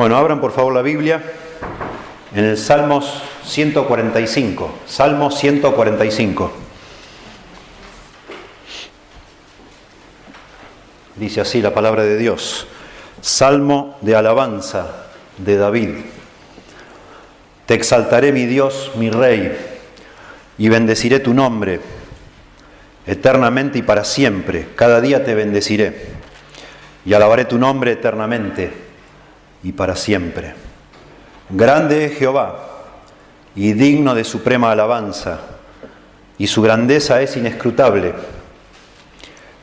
Bueno, abran por favor la Biblia en el Salmos 145. Salmo 145. Dice así la palabra de Dios. Salmo de alabanza de David. Te exaltaré, mi Dios, mi Rey, y bendeciré tu nombre eternamente y para siempre. Cada día te bendeciré y alabaré tu nombre eternamente y para siempre. Grande es Jehová y digno de suprema alabanza, y su grandeza es inescrutable.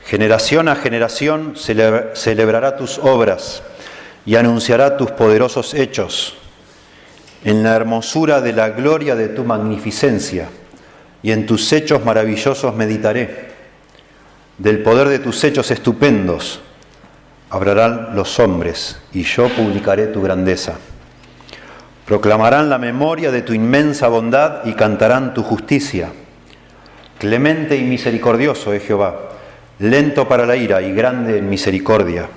Generación a generación celebrará tus obras y anunciará tus poderosos hechos. En la hermosura de la gloria de tu magnificencia y en tus hechos maravillosos meditaré. Del poder de tus hechos estupendos hablarán los hombres, y yo publicaré tu grandeza. Proclamarán la memoria de tu inmensa bondad y cantarán tu justicia. Clemente y misericordioso es Jehová, lento para la ira y grande en misericordia.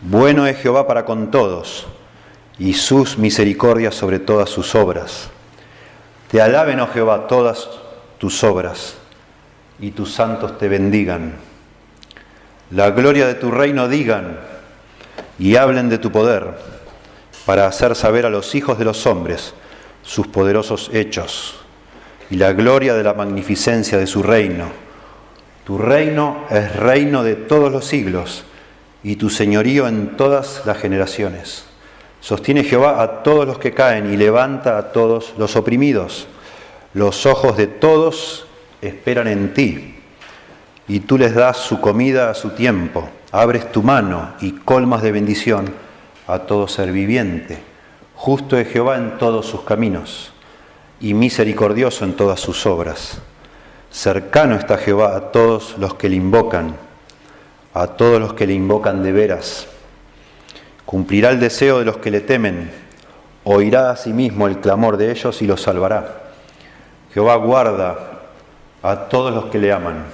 Bueno es Jehová para con todos, y sus misericordias sobre todas sus obras. Te alaben, oh Jehová, todas tus obras, y tus santos te bendigan. La gloria de tu reino digan, y hablen de tu poder, para hacer saber a los hijos de los hombres sus poderosos hechos, y la gloria de la magnificencia de su reino. Tu reino es reino de todos los siglos, y tu señorío en todas las generaciones. Sostiene Jehová a todos los que caen, y levanta a todos los oprimidos. Los ojos de todos esperan en ti, y tú les das su comida a su tiempo. Abres tu mano y colmas de bendición a todo ser viviente. Justo es Jehová en todos sus caminos, y misericordioso en todas sus obras. Cercano está Jehová a todos los que le invocan, a todos los que le invocan de veras. Cumplirá el deseo de los que le temen, oirá a sí mismo el clamor de ellos y los salvará. Jehová guarda a todos los que le aman,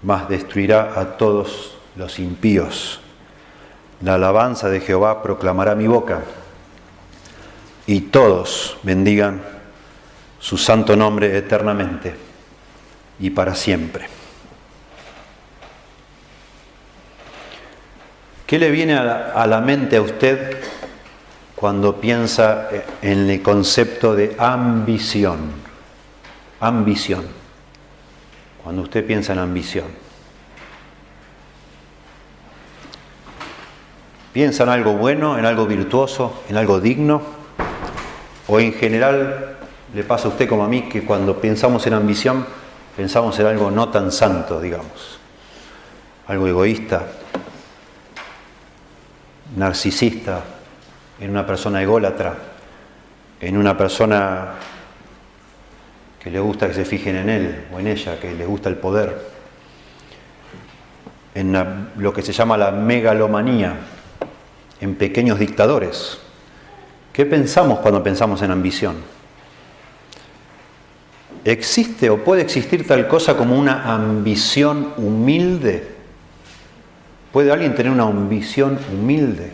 mas destruirá a todos los impíos. La alabanza de Jehová proclamará mi boca, y todos bendigan su santo nombre eternamente y para siempre. ¿Qué le viene a la mente a usted cuando piensa en el concepto de ambición? Ambición. Cuando usted piensa en ambición. ¿Piensa en algo bueno, en algo virtuoso, en algo digno? ¿O en general le pasa a usted como a mí que cuando pensamos en ambición, pensamos en algo no tan santo, digamos? Algo egoísta, narcisista, en una persona ególatra, en una persona que le gusta que se fijen en él o en ella, que le gusta el poder, en lo que se llama la megalomanía, en pequeños dictadores. ¿Qué pensamos cuando pensamos en ambición? ¿Existe o puede existir tal cosa como una ambición humilde? ¿Puede alguien tener una ambición humilde?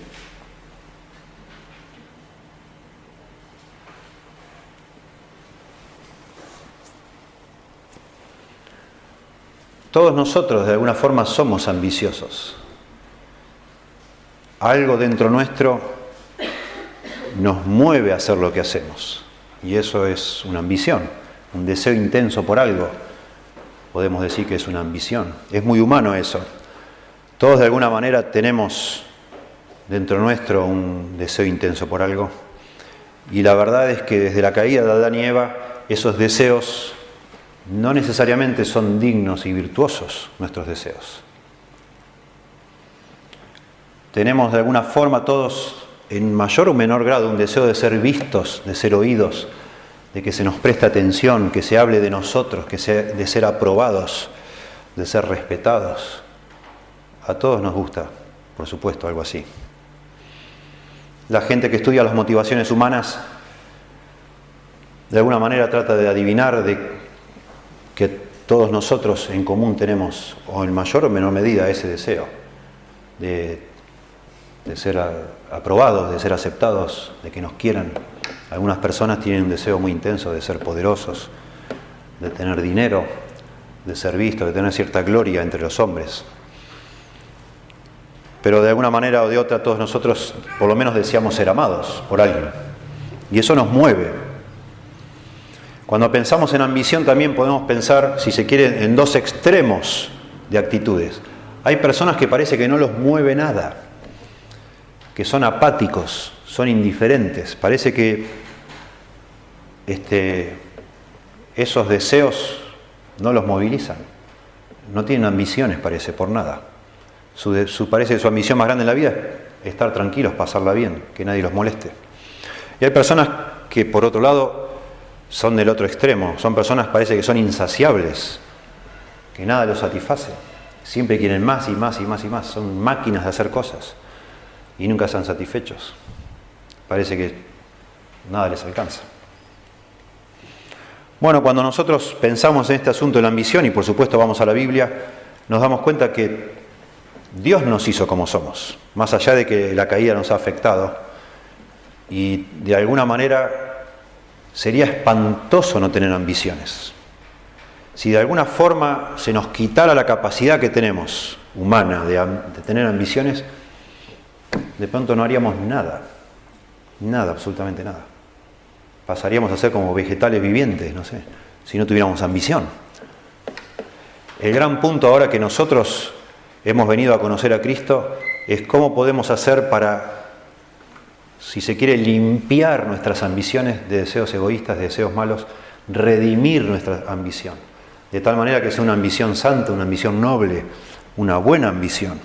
Todos nosotros de alguna forma somos ambiciosos. Algo dentro nuestro nos mueve a hacer lo que hacemos. Y eso es una ambición, un deseo intenso por algo. Podemos decir que es una ambición. Es muy humano eso. Todos de alguna manera tenemos dentro nuestro un deseo intenso por algo. Y la verdad es que desde la caída de Adán y Eva, esos deseos no necesariamente son dignos y virtuosos, nuestros deseos. Tenemos de alguna forma todos, en mayor o menor grado, un deseo de ser vistos, de ser oídos, de que se nos preste atención, que se hable de nosotros, de ser aprobados, de ser respetados. A todos nos gusta, por supuesto, algo así. La gente que estudia las motivaciones humanas, de alguna manera trata de adivinar de que todos nosotros en común tenemos, o en mayor o menor medida, ese deseo de de ser aprobados, de ser aceptados, de que nos quieran. Algunas personas tienen un deseo muy intenso de ser poderosos, de tener dinero, de ser vistos, de tener cierta gloria entre los hombres. Pero de alguna manera o de otra todos nosotros por lo menos deseamos ser amados por alguien. Y eso nos mueve. Cuando pensamos en ambición también podemos pensar, si se quiere, en dos extremos de actitudes. Hay personas que parece que no los mueve nada, que son apáticos, son indiferentes. Parece que esos deseos no los movilizan. No tienen ambiciones, parece, por nada. Parece que su ambición más grande en la vida es estar tranquilos, pasarla bien, que nadie los moleste. Y hay personas que, por otro lado, son del otro extremo. Son personas, parece que son insaciables, que nada los satisface. Siempre quieren más y más y más y más. Son máquinas de hacer cosas y nunca están satisfechos. Parece que nada les alcanza. Bueno, cuando nosotros pensamos en este asunto de la ambición, y por supuesto vamos a la Biblia, nos damos cuenta que Dios nos hizo como somos, más allá de que la caída nos ha afectado, y de alguna manera sería espantoso no tener ambiciones. Si de alguna forma se nos quitara la capacidad que tenemos, humana, de tener ambiciones, de pronto no haríamos nada, absolutamente nada. Pasaríamos a ser como vegetales vivientes, no sé, si no tuviéramos ambición. El gran punto ahora que nosotros hemos venido a conocer a Cristo es cómo podemos hacer para, si se quiere, limpiar nuestras ambiciones de deseos egoístas, de deseos malos, redimir nuestra ambición, de tal manera que sea una ambición santa, una ambición noble, una buena ambición.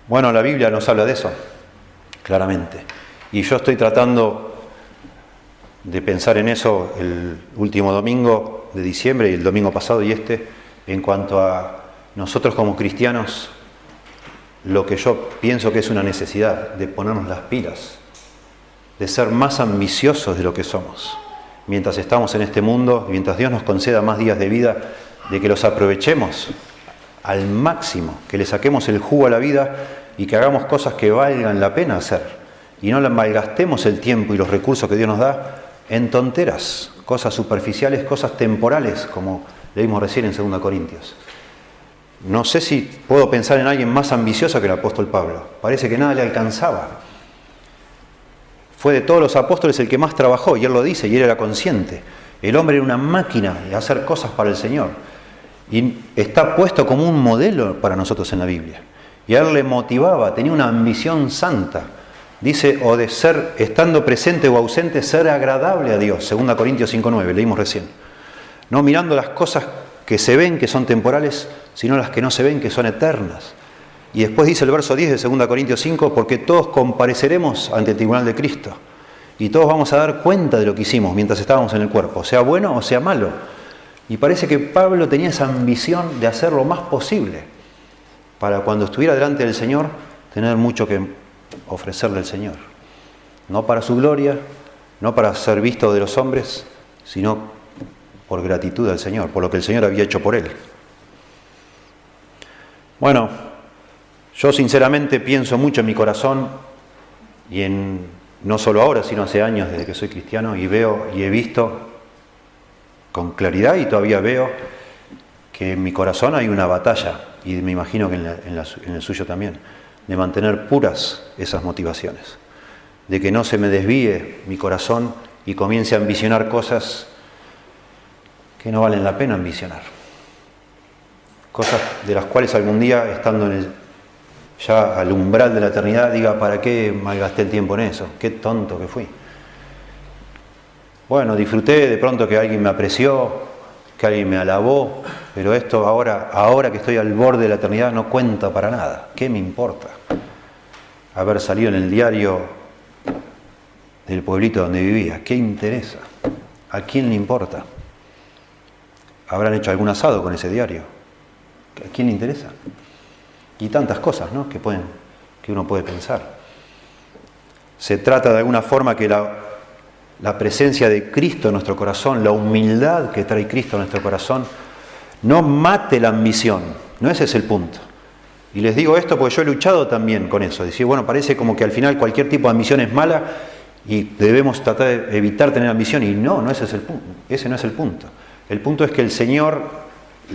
Bueno, la Biblia nos habla de eso, claramente. Y yo estoy tratando de pensar en eso el último domingo de diciembre y el domingo pasado y en cuanto a nosotros como cristianos, lo que yo pienso que es una necesidad de ponernos las pilas, de ser más ambiciosos de lo que somos. Mientras estamos en este mundo, mientras Dios nos conceda más días de vida, de que los aprovechemos al máximo, que le saquemos el jugo a la vida y que hagamos cosas que valgan la pena hacer. Y no malgastemos el tiempo y los recursos que Dios nos da en tonteras, cosas superficiales, cosas temporales, como leímos recién en 2 Corintios. No sé si puedo pensar en alguien más ambicioso que el apóstol Pablo. Parece que nada le alcanzaba. Fue de todos los apóstoles el que más trabajó, y él lo dice, y él era consciente. El hombre era una máquina de hacer cosas para el Señor. Y está puesto como un modelo para nosotros en la Biblia. Y a él le motivaba, tenía una ambición santa. Dice, o de ser, estando presente o ausente, ser agradable a Dios. 2 Corintios 5:9, leímos recién. No mirando las cosas que se ven, que son temporales, sino las que no se ven, que son eternas. Y después dice el verso 10 de 2 Corintios 5, porque todos compareceremos ante el tribunal de Cristo. Y todos vamos a dar cuenta de lo que hicimos mientras estábamos en el cuerpo, sea bueno o sea malo. Y parece que Pablo tenía esa ambición de hacer lo más posible para cuando estuviera delante del Señor, tener mucho que ofrecerle al Señor. No para su gloria, no para ser visto de los hombres, sino por gratitud al Señor, por lo que el Señor había hecho por él. Bueno, yo sinceramente pienso mucho en mi corazón y no solo ahora, sino hace años desde que soy cristiano, y veo y he visto con claridad y todavía veo que en mi corazón hay una batalla, y me imagino que en el suyo también, de mantener puras esas motivaciones, de que no se me desvíe mi corazón y comience a ambicionar cosas que no valen la pena ambicionar. Cosas de las cuales algún día, estando ya al umbral de la eternidad, diga, ¿para qué malgasté el tiempo en eso? Qué tonto que fui. Bueno, disfruté de pronto que alguien me apreció, que alguien me alabó, pero esto ahora que estoy al borde de la eternidad no cuenta para nada. ¿Qué me importa? Haber salido en el diario del pueblito donde vivía. ¿Qué interesa? ¿A quién le importa? Habrán hecho algún asado con ese diario. ¿A quién le interesa? Y tantas cosas, ¿no?, que uno puede pensar. Se trata de alguna forma que la presencia de Cristo en nuestro corazón, la humildad que trae Cristo en nuestro corazón, no mate la ambición. No ese es el punto. Y les digo esto porque yo he luchado también con eso. Decir, bueno, parece como que al final cualquier tipo de ambición es mala y debemos tratar de evitar tener ambición. Y no, ese es el punto. Ese no es el punto. El punto es que el Señor,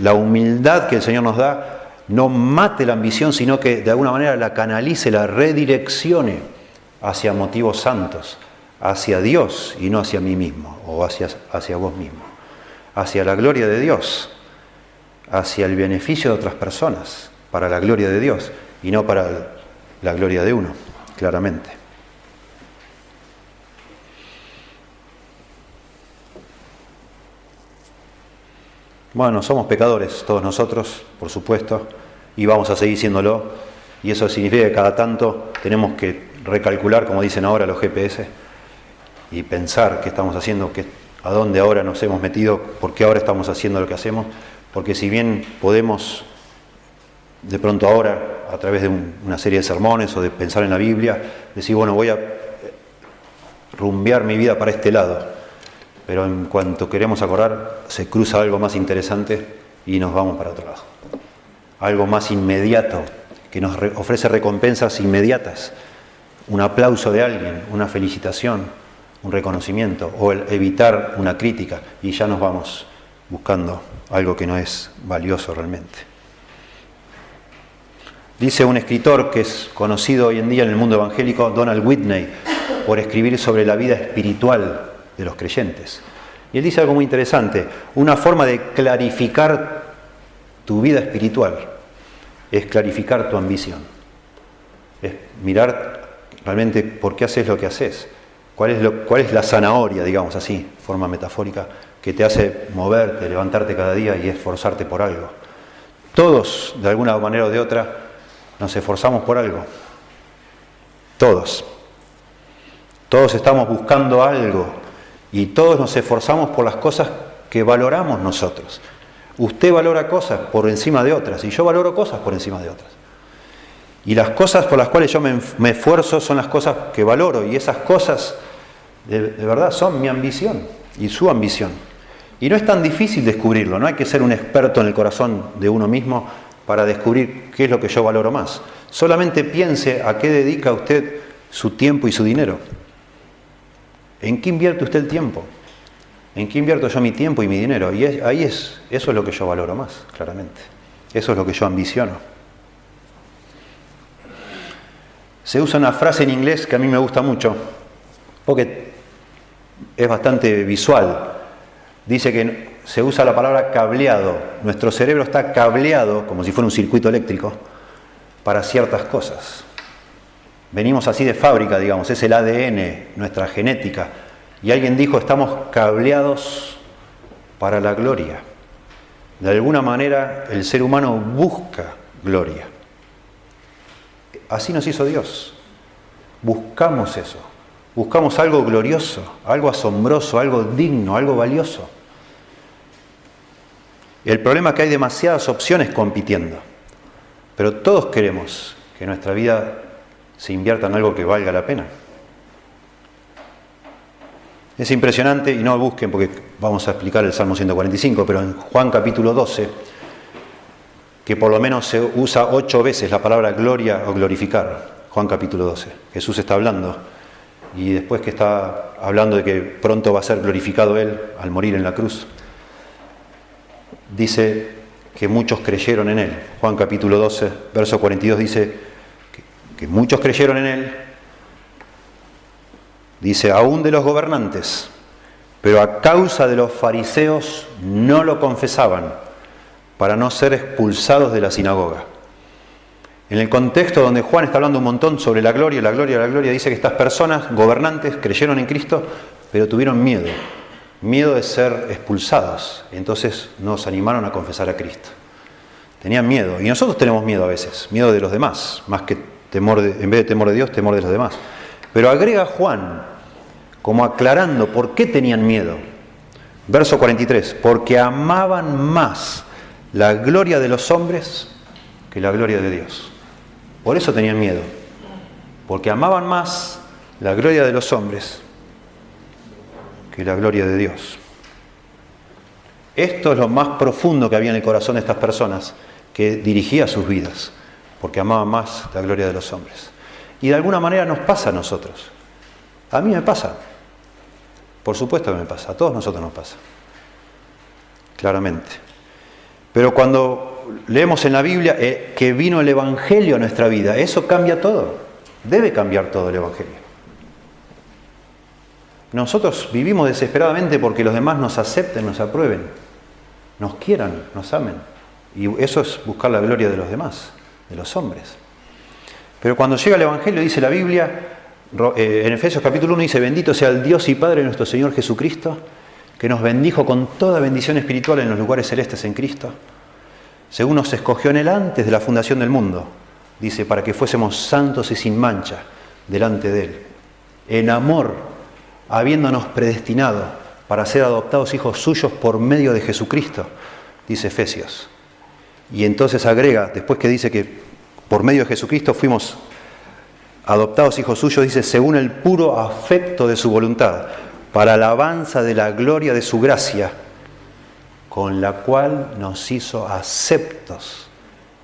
la humildad que el Señor nos da, no mate la ambición, sino que de alguna manera la canalice, la redireccione hacia motivos santos, hacia Dios y no hacia mí mismo o hacia vos mismo, hacia la gloria de Dios, hacia el beneficio de otras personas, para la gloria de Dios y no para la gloria de uno, claramente. Bueno, somos pecadores todos nosotros, por supuesto, y vamos a seguir siéndolo, y eso significa que cada tanto tenemos que recalcular, como dicen ahora los GPS, y pensar qué estamos haciendo, a dónde ahora nos hemos metido, por qué ahora estamos haciendo lo que hacemos, porque si bien podemos de pronto ahora, a través de una serie de sermones o de pensar en la Biblia, decir, bueno, voy a rumbear mi vida para este lado, pero en cuanto queremos acordar, se cruza algo más interesante y nos vamos para otro lado. Algo más inmediato, que nos ofrece recompensas inmediatas, un aplauso de alguien, una felicitación, un reconocimiento, o el evitar una crítica, y ya nos vamos buscando algo que no es valioso realmente. Dice un escritor que es conocido hoy en día en el mundo evangélico, Donald Whitney, por escribir sobre la vida espiritual de los creyentes. Y él dice algo muy interesante: una forma de clarificar tu vida espiritual es clarificar tu ambición. Es mirar realmente por qué haces lo que haces. ¿Cuál es la zanahoria, digamos así, forma metafórica, que te hace moverte, levantarte cada día y esforzarte por algo? Todos, de alguna manera o de otra, nos esforzamos por algo. Todos. Todos estamos buscando algo y todos nos esforzamos por las cosas que valoramos nosotros. Usted valora cosas por encima de otras y yo valoro cosas por encima de otras. Y las cosas por las cuales yo me esfuerzo son las cosas que valoro, y esas cosas de verdad son mi ambición y su ambición. Y no es tan difícil descubrirlo, no hay que ser un experto en el corazón de uno mismo para descubrir qué es lo que yo valoro más. Solamente piense a qué dedica usted su tiempo y su dinero. ¿En qué invierte usted el tiempo? ¿En qué invierto yo mi tiempo y mi dinero? Y eso es lo que yo valoro más, claramente. Eso es lo que yo ambiciono. Se usa una frase en inglés que a mí me gusta mucho, porque es bastante visual. Dice que se usa la palabra cableado. Nuestro cerebro está cableado, como si fuera un circuito eléctrico, para ciertas cosas. Venimos así de fábrica, digamos, es el ADN, nuestra genética. Y alguien dijo, estamos cableados para la gloria. De alguna manera el ser humano busca gloria. Así nos hizo Dios. Buscamos eso. Buscamos algo glorioso, algo asombroso, algo digno, algo valioso. El problema es que hay demasiadas opciones compitiendo. Pero todos queremos que nuestra vida se invierta en algo que valga la pena. Es impresionante, y no busquen porque vamos a explicar el Salmo 145, pero en Juan capítulo 12, que por lo menos se usa 8 veces la palabra gloria o glorificar. Juan capítulo 12. Jesús está hablando, y después que está hablando de que pronto va a ser glorificado Él al morir en la cruz, dice que muchos creyeron en Él. Juan capítulo 12, verso 42 dice que muchos creyeron en Él. Dice, aún de los gobernantes, pero a causa de los fariseos no lo confesaban, para no ser expulsados de la sinagoga. En el contexto donde Juan está hablando un montón sobre la gloria, dice que estas personas, gobernantes, creyeron en Cristo, pero tuvieron miedo de ser expulsados. Entonces no se animaron a confesar a Cristo. Tenían miedo, y nosotros tenemos miedo a veces, miedo de los demás, más que temor en vez de temor de Dios, temor de los demás. Pero agrega Juan, como aclarando por qué tenían miedo. Verso 43, porque amaban más la gloria de los hombres que la gloria de Dios. Por eso tenían miedo, porque amaban más la gloria de los hombres que la gloria de Dios. Esto es lo más profundo que había en el corazón de estas personas que dirigía sus vidas. porque amaba más la gloria de los hombres. Y de alguna manera nos pasa a nosotros. A mí me pasa. Por supuesto que me pasa. A todos nosotros nos pasa. Claramente. Pero cuando leemos en la Biblia que vino el Evangelio a nuestra vida, eso cambia todo. Debe cambiar todo el Evangelio. Nosotros vivimos desesperadamente porque los demás nos acepten, nos aprueben, nos quieran, nos amen. Y eso es buscar la gloria de los demás, de los hombres. Pero cuando llega el Evangelio, dice la Biblia, en Efesios capítulo 1 dice: bendito sea el Dios y Padre de nuestro Señor Jesucristo, que nos bendijo con toda bendición espiritual en los lugares celestes en Cristo, según nos escogió en Él antes de la fundación del mundo, dice, para que fuésemos santos y sin mancha delante de Él, en amor, habiéndonos predestinado para ser adoptados hijos suyos por medio de Jesucristo, dice Efesios. Y entonces agrega, después que dice que por medio de Jesucristo fuimos adoptados hijos suyos, dice, según el puro afecto de su voluntad, para alabanza de la gloria de su gracia, con la cual nos hizo aceptos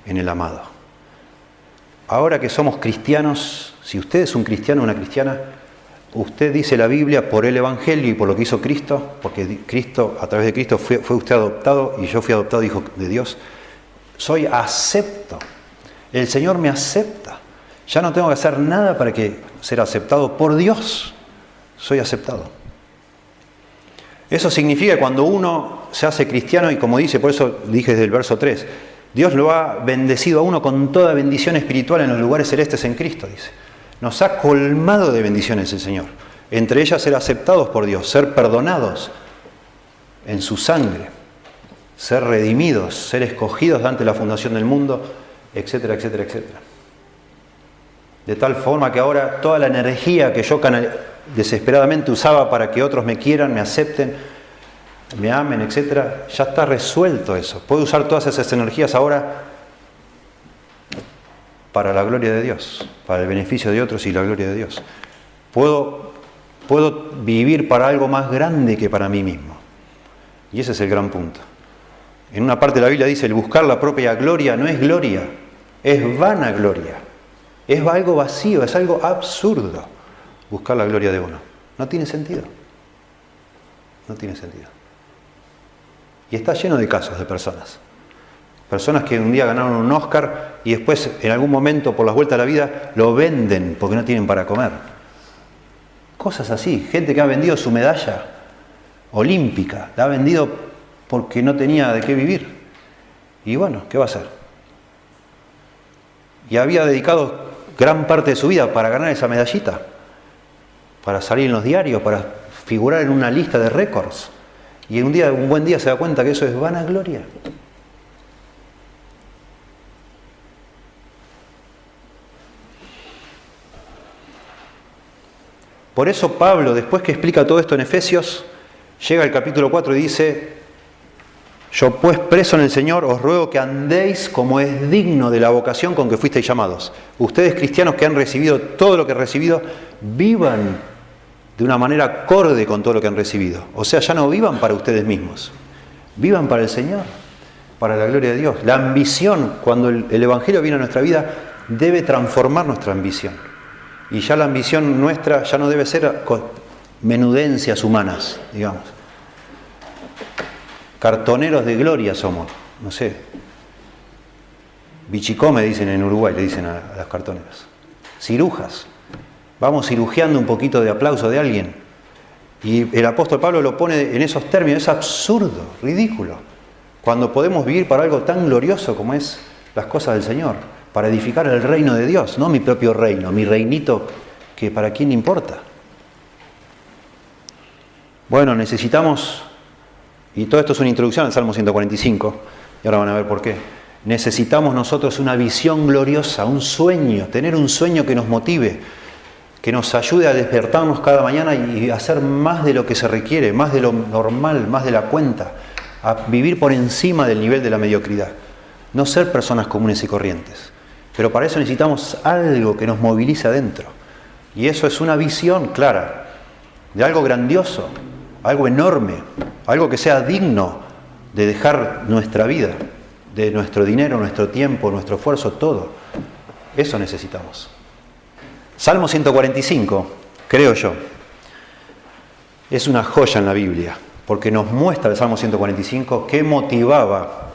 en el amado. Ahora que somos cristianos, si usted es un cristiano o una cristiana, usted dice la Biblia por el Evangelio y por lo que hizo Cristo, porque Cristo, a través de Cristo fue usted adoptado y yo fui adoptado hijo de Dios. Soy acepto. El Señor me acepta. Ya no tengo que hacer nada para ser aceptado por Dios. Soy aceptado. Eso significa que cuando uno se hace cristiano, y como dice, por eso dije desde el verso 3, Dios lo ha bendecido a uno con toda bendición espiritual en los lugares celestes en Cristo, dice. Nos ha colmado de bendiciones el Señor. Entre ellas ser aceptados por Dios, ser perdonados en su sangre, ser redimidos, ser escogidos ante la fundación del mundo, etcétera, etcétera, etcétera. De tal forma que ahora toda la energía que yo desesperadamente usaba para que otros me quieran, me acepten, me amen, etcétera, ya está resuelto eso. Puedo usar todas esas energías ahora para la gloria de Dios, para el beneficio de otros y la gloria de Dios. Puedo vivir para algo más grande que para mí mismo. Y ese es el gran punto. En una parte de la Biblia dice, el buscar la propia gloria no es gloria, es vanagloria. Es algo vacío, es algo absurdo buscar la gloria de uno. No tiene sentido. No tiene sentido. Y está lleno de casos de personas. Personas que un día ganaron un Oscar y después, en algún momento, por las vueltas de la vida, lo venden porque no tienen para comer. Cosas así. Gente que ha vendido su medalla olímpica, la ha vendido porque no tenía de qué vivir. Y bueno, ¿qué va a hacer? Y había dedicado gran parte de su vida para ganar esa medallita, para salir en los diarios, para figurar en una lista de récords. Y un buen día se da cuenta que eso es vanagloria. Por eso Pablo, después que explica todo esto en Efesios, llega al capítulo 4 y dice: yo pues preso en el Señor os ruego que andéis como es digno de la vocación con que fuisteis llamados. Ustedes cristianos que han recibido todo lo que han recibido, vivan de una manera acorde con todo lo que han recibido. O sea, ya no vivan para ustedes mismos, vivan para el Señor, para la gloria de Dios. La ambición, cuando el Evangelio viene a nuestra vida, debe transformar nuestra ambición. Y ya la ambición nuestra ya no debe ser menudencias humanas, digamos. Cartoneros de gloria somos, no sé. Bichicome dicen en Uruguay, le dicen a las cartoneras. Cirujas. Vamos cirugiando un poquito de aplauso de alguien. Y el apóstol Pablo lo pone en esos términos. Es absurdo, ridículo. Cuando podemos vivir para algo tan glorioso como es las cosas del Señor. Para edificar el reino de Dios, no mi propio reino, mi reinito que para quién importa. Bueno, necesitamos... Y todo esto es una introducción al Salmo 145, y ahora van a ver por qué. Necesitamos nosotros una visión gloriosa, un sueño, tener un sueño que nos motive, que nos ayude a despertarnos cada mañana y hacer más de lo que se requiere, más de lo normal, más de la cuenta, a vivir por encima del nivel de la mediocridad. No ser personas comunes y corrientes. Pero para eso necesitamos algo que nos movilice adentro. Y eso es una visión clara de algo grandioso, algo enorme, algo que sea digno de dejar nuestra vida de nuestro dinero, nuestro tiempo, nuestro esfuerzo, todo. Eso necesitamos. Salmo 145, creo yo, es una joya en la Biblia, porque nos muestra el Salmo 145 qué motivaba,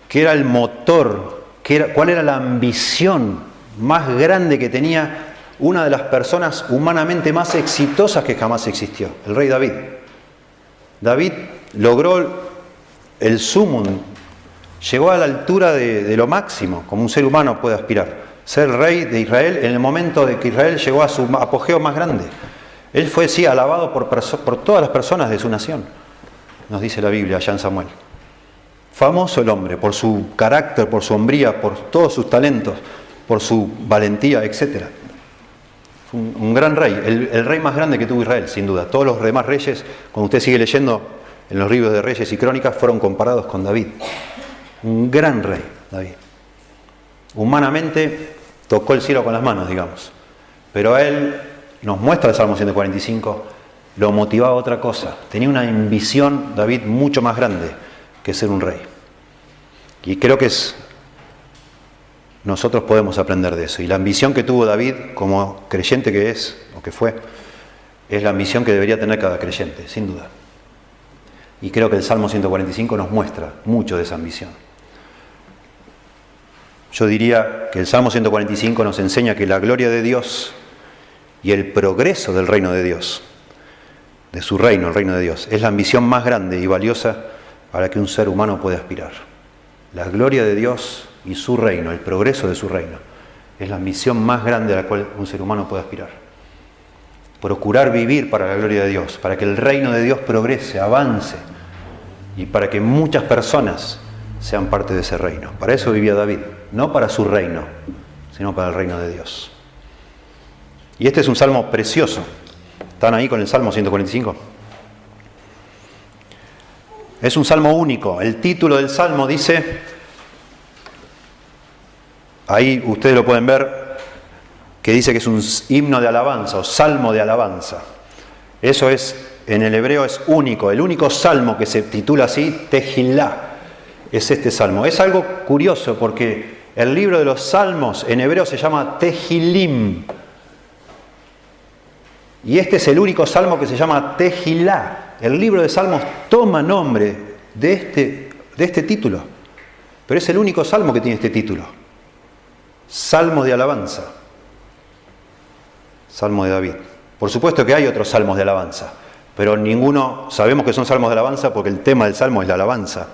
qué era el motor, cuál era la ambición más grande que tenía una de las personas humanamente más exitosas que jamás existió, el rey David. David logró el sumum, llegó a la altura de lo máximo, como un ser humano puede aspirar. Ser rey de Israel en el momento de que Israel llegó a su apogeo más grande. Él fue, sí, alabado por todas las personas de su nación, nos dice la Biblia allá en Samuel. Famoso el hombre por su carácter, por su hombría, por todos sus talentos, por su valentía, etc. Fue un gran rey, el rey más grande que tuvo Israel, sin duda. Todos los demás reyes, cuando usted sigue leyendo en los libros de Reyes y Crónicas, fueron comparados con David. Un gran rey, David. Humanamente tocó el cielo con las manos, digamos. Pero a él, nos muestra el Salmo 145, lo motivaba otra cosa. Tenía una ambición, David, mucho más grande que ser un rey. Y creo que nosotros podemos aprender de eso. Y la ambición que tuvo David, como creyente que es, o que fue, es la ambición que debería tener cada creyente, sin duda. Y creo que el Salmo 145 nos muestra mucho de esa ambición. Yo diría que el Salmo 145 nos enseña que la gloria de Dios y el progreso del reino de Dios, de su reino, el reino de Dios, es la ambición más grande y valiosa a la que un ser humano puede aspirar. La gloria de Dios y su reino, el progreso de su reino, es la ambición más grande a la cual un ser humano puede aspirar. Procurar vivir para la gloria de Dios, para que el reino de Dios progrese, avance, y para que muchas personas sean parte de ese reino. Para eso vivía David, no para su reino, sino para el reino de Dios. Y este es un salmo precioso. ¿Están ahí con el Salmo 145? Es un salmo único. El título del salmo dice, ahí ustedes lo pueden ver, que dice que es un himno de alabanza o salmo de alabanza. Eso es, en el hebreo es único. El único salmo que se titula así, Tehilá, es este salmo. Es algo curioso porque el libro de los salmos en hebreo se llama Tehilim. Y este es el único salmo que se llama Tehilá. El libro de salmos toma nombre de este título. Pero es el único salmo que tiene este título. Salmo de alabanza. Salmo de David. Por supuesto que hay otros salmos de alabanza, pero ninguno, sabemos que son salmos de alabanza porque el tema del salmo es la alabanza.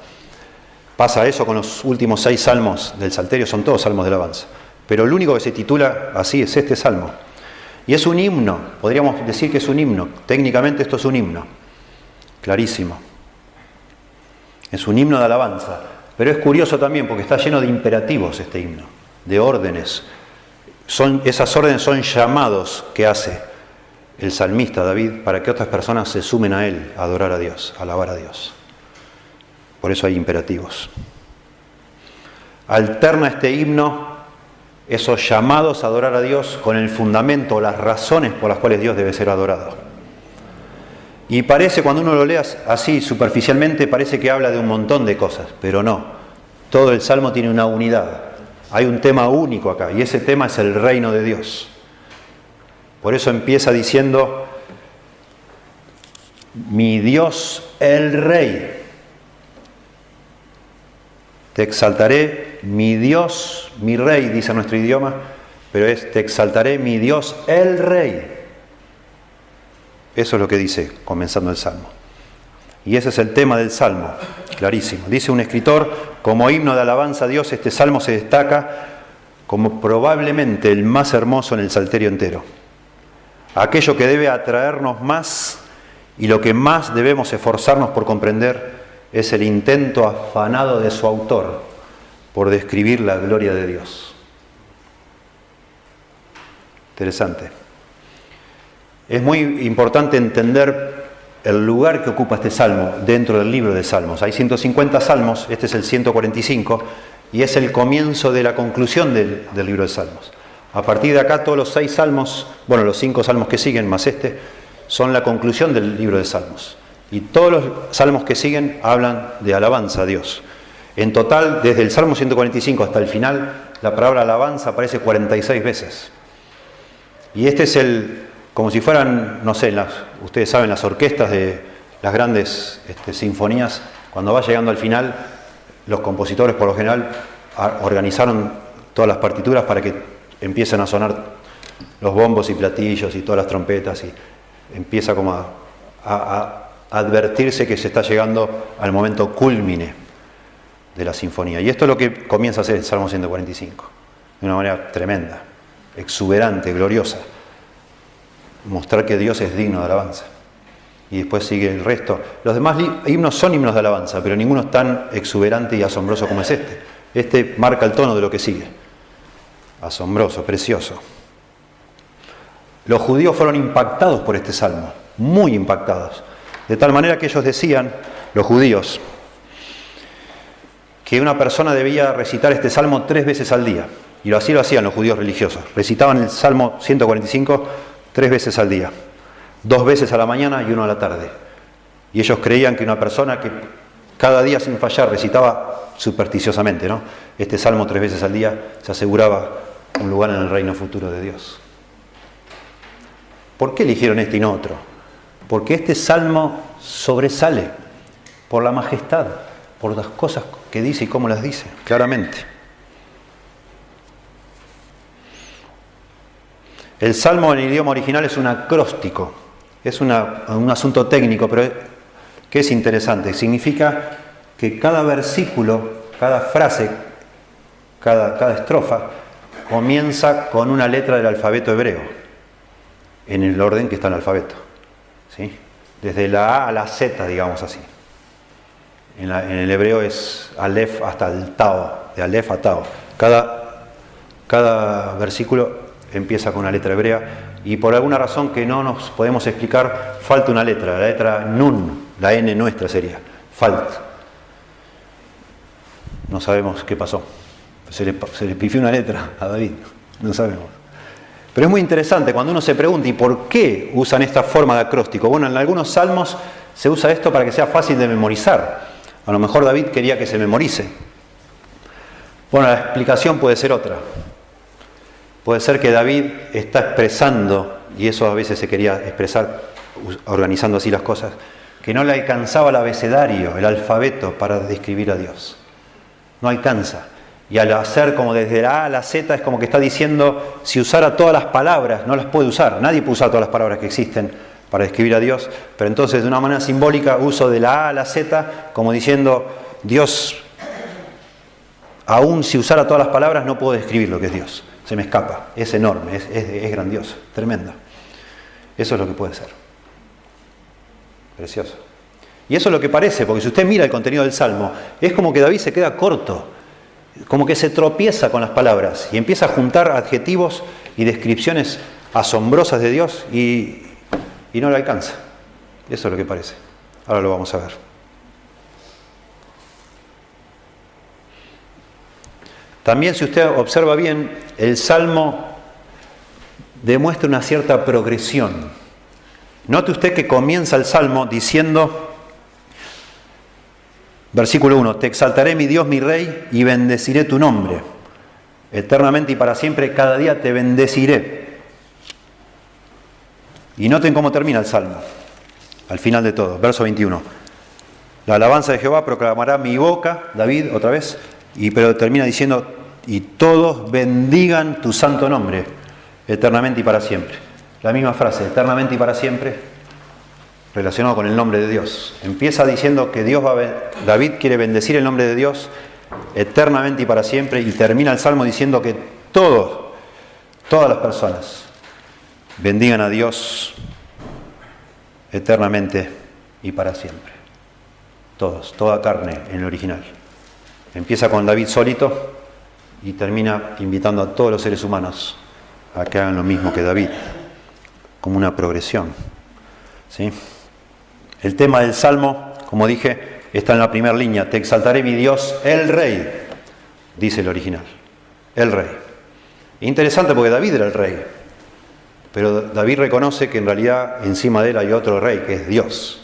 Pasa eso con los últimos 6 salmos del Salterio, son todos salmos de alabanza. Pero el único que se titula así es este salmo. Y es un himno, podríamos decir que es un himno. Técnicamente esto es un himno, clarísimo. Es un himno de alabanza. Pero es curioso también porque está lleno de imperativos este himno, de órdenes. Esas órdenes son llamados que hace el salmista David para que otras personas se sumen a él, a adorar a Dios, a alabar a Dios. Por eso hay imperativos. Alterna este himno esos llamados a adorar a Dios con el fundamento, las razones por las cuales Dios debe ser adorado. Y parece, cuando uno lo lee así superficialmente, parece que habla de un montón de cosas, pero no. Todo el Salmo tiene una unidad. Hay un tema único acá, y ese tema es el reino de Dios. Por eso empieza diciendo, mi Dios el Rey. Te exaltaré, mi Dios, mi Rey, dice nuestro idioma, pero es te exaltaré, mi Dios el Rey. Eso es lo que dice, comenzando el Salmo. Y ese es el tema del Salmo, clarísimo. Dice un escritor, como himno de alabanza a Dios, este Salmo se destaca como probablemente el más hermoso en el Salterio entero. Aquello que debe atraernos más y lo que más debemos esforzarnos por comprender es el intento afanado de su autor por describir la gloria de Dios. Interesante. Es muy importante entender el lugar que ocupa este salmo dentro del libro de Salmos. Hay 150 salmos, este es el 145, y es el comienzo de la conclusión del libro de Salmos. A partir de acá todos los 6 salmos, bueno, los 5 salmos que siguen más este, son la conclusión del libro de Salmos. Y todos los salmos que siguen hablan de alabanza a Dios. En total, desde el Salmo 145 hasta el final, la palabra alabanza aparece 46 veces. Y este es como si fueran, no sé, ustedes saben, las orquestas de las grandes sinfonías, cuando va llegando al final, los compositores por lo general organizaron todas las partituras para que empiecen a sonar los bombos y platillos y todas las trompetas, y empieza como a advertirse que se está llegando al momento cúlmine de la sinfonía. Y esto es lo que comienza a hacer el Salmo 145, de una manera tremenda, exuberante, gloriosa. Mostrar que Dios es digno de alabanza. Y después sigue el resto. Los demás himnos son himnos de alabanza, pero ninguno es tan exuberante y asombroso como es este. Este marca el tono de lo que sigue. Asombroso, precioso. Los judíos fueron impactados por este salmo, muy impactados. De tal manera que ellos decían, los judíos, que una persona debía recitar este salmo 3 veces al día. Y así lo hacían los judíos religiosos. Recitaban el Salmo 145 3 veces al día. 2 veces a la mañana y 1 a la tarde. Y ellos creían que una persona que cada día sin fallar recitaba supersticiosamente, ¿no?, este salmo 3 veces al día, se aseguraba un lugar en el reino futuro de Dios. ¿Por qué eligieron este y no otro? Porque este salmo sobresale por la majestad, por las cosas que dice y cómo las dice, claramente. El salmo en el idioma original es un acróstico, es un asunto técnico, pero que es interesante. Significa que cada versículo, cada frase, cada estrofa, comienza con una letra del alfabeto hebreo, en el orden que está en el alfabeto, ¿sí? Desde la A a la Z, digamos así. En el hebreo es Aleph hasta el Tao, de Aleph a Tao. Cada versículo empieza con una letra hebrea, y por alguna razón que no nos podemos explicar, falta una letra, la letra Nun, la N nuestra sería, falta. No sabemos qué pasó. Se le pifió una letra a David, no sabemos. Pero es muy interesante cuando uno se pregunta, ¿y por qué usan esta forma de acróstico? Bueno, en algunos salmos se usa esto para que sea fácil de memorizar. A lo mejor David quería que se memorice. Bueno, la explicación puede ser otra. Puede ser que David está expresando, y eso a veces se quería expresar organizando así las cosas, que no le alcanzaba el abecedario, el alfabeto para describir a Dios. No alcanza. Y al hacer como desde la A a la Z es como que está diciendo, si usara todas las palabras, no las puede usar. Nadie puede usar todas las palabras que existen para describir a Dios. Pero entonces de una manera simbólica uso de la A a la Z como diciendo, Dios, aún si usara todas las palabras no puedo describir lo que es Dios. Se me escapa, es enorme, es grandioso, tremendo. Eso es lo que puede ser. Precioso. Y eso es lo que parece, porque si usted mira el contenido del Salmo, es como que David se queda corto, como que se tropieza con las palabras y empieza a juntar adjetivos y descripciones asombrosas de Dios y no le alcanza. Eso es lo que parece. Ahora lo vamos a ver. También, si usted observa bien, el Salmo demuestra una cierta progresión. Note usted que comienza el Salmo diciendo, versículo 1, te exaltaré mi Dios, mi Rey, y bendeciré tu nombre. Eternamente y para siempre, cada día te bendeciré. Y noten cómo termina el Salmo, al final de todo, verso 21. La alabanza de Jehová proclamará mi boca, David, otra vez, pero termina diciendo, y todos bendigan tu santo nombre, eternamente y para siempre. La misma frase, eternamente y para siempre, relacionado con el nombre de Dios. Empieza diciendo que David quiere bendecir el nombre de Dios eternamente y para siempre, y termina el Salmo diciendo que todas las personas bendigan a Dios eternamente y para siempre. Todos, toda carne en el original. Empieza con David solito y termina invitando a todos los seres humanos a que hagan lo mismo que David, como una progresión. ¿Sí? El tema del Salmo, como dije, está en la primera línea. Te exaltaré mi Dios, el Rey, dice el original. El Rey. Interesante porque David era el Rey, pero David reconoce que en realidad encima de él hay otro Rey, que es Dios.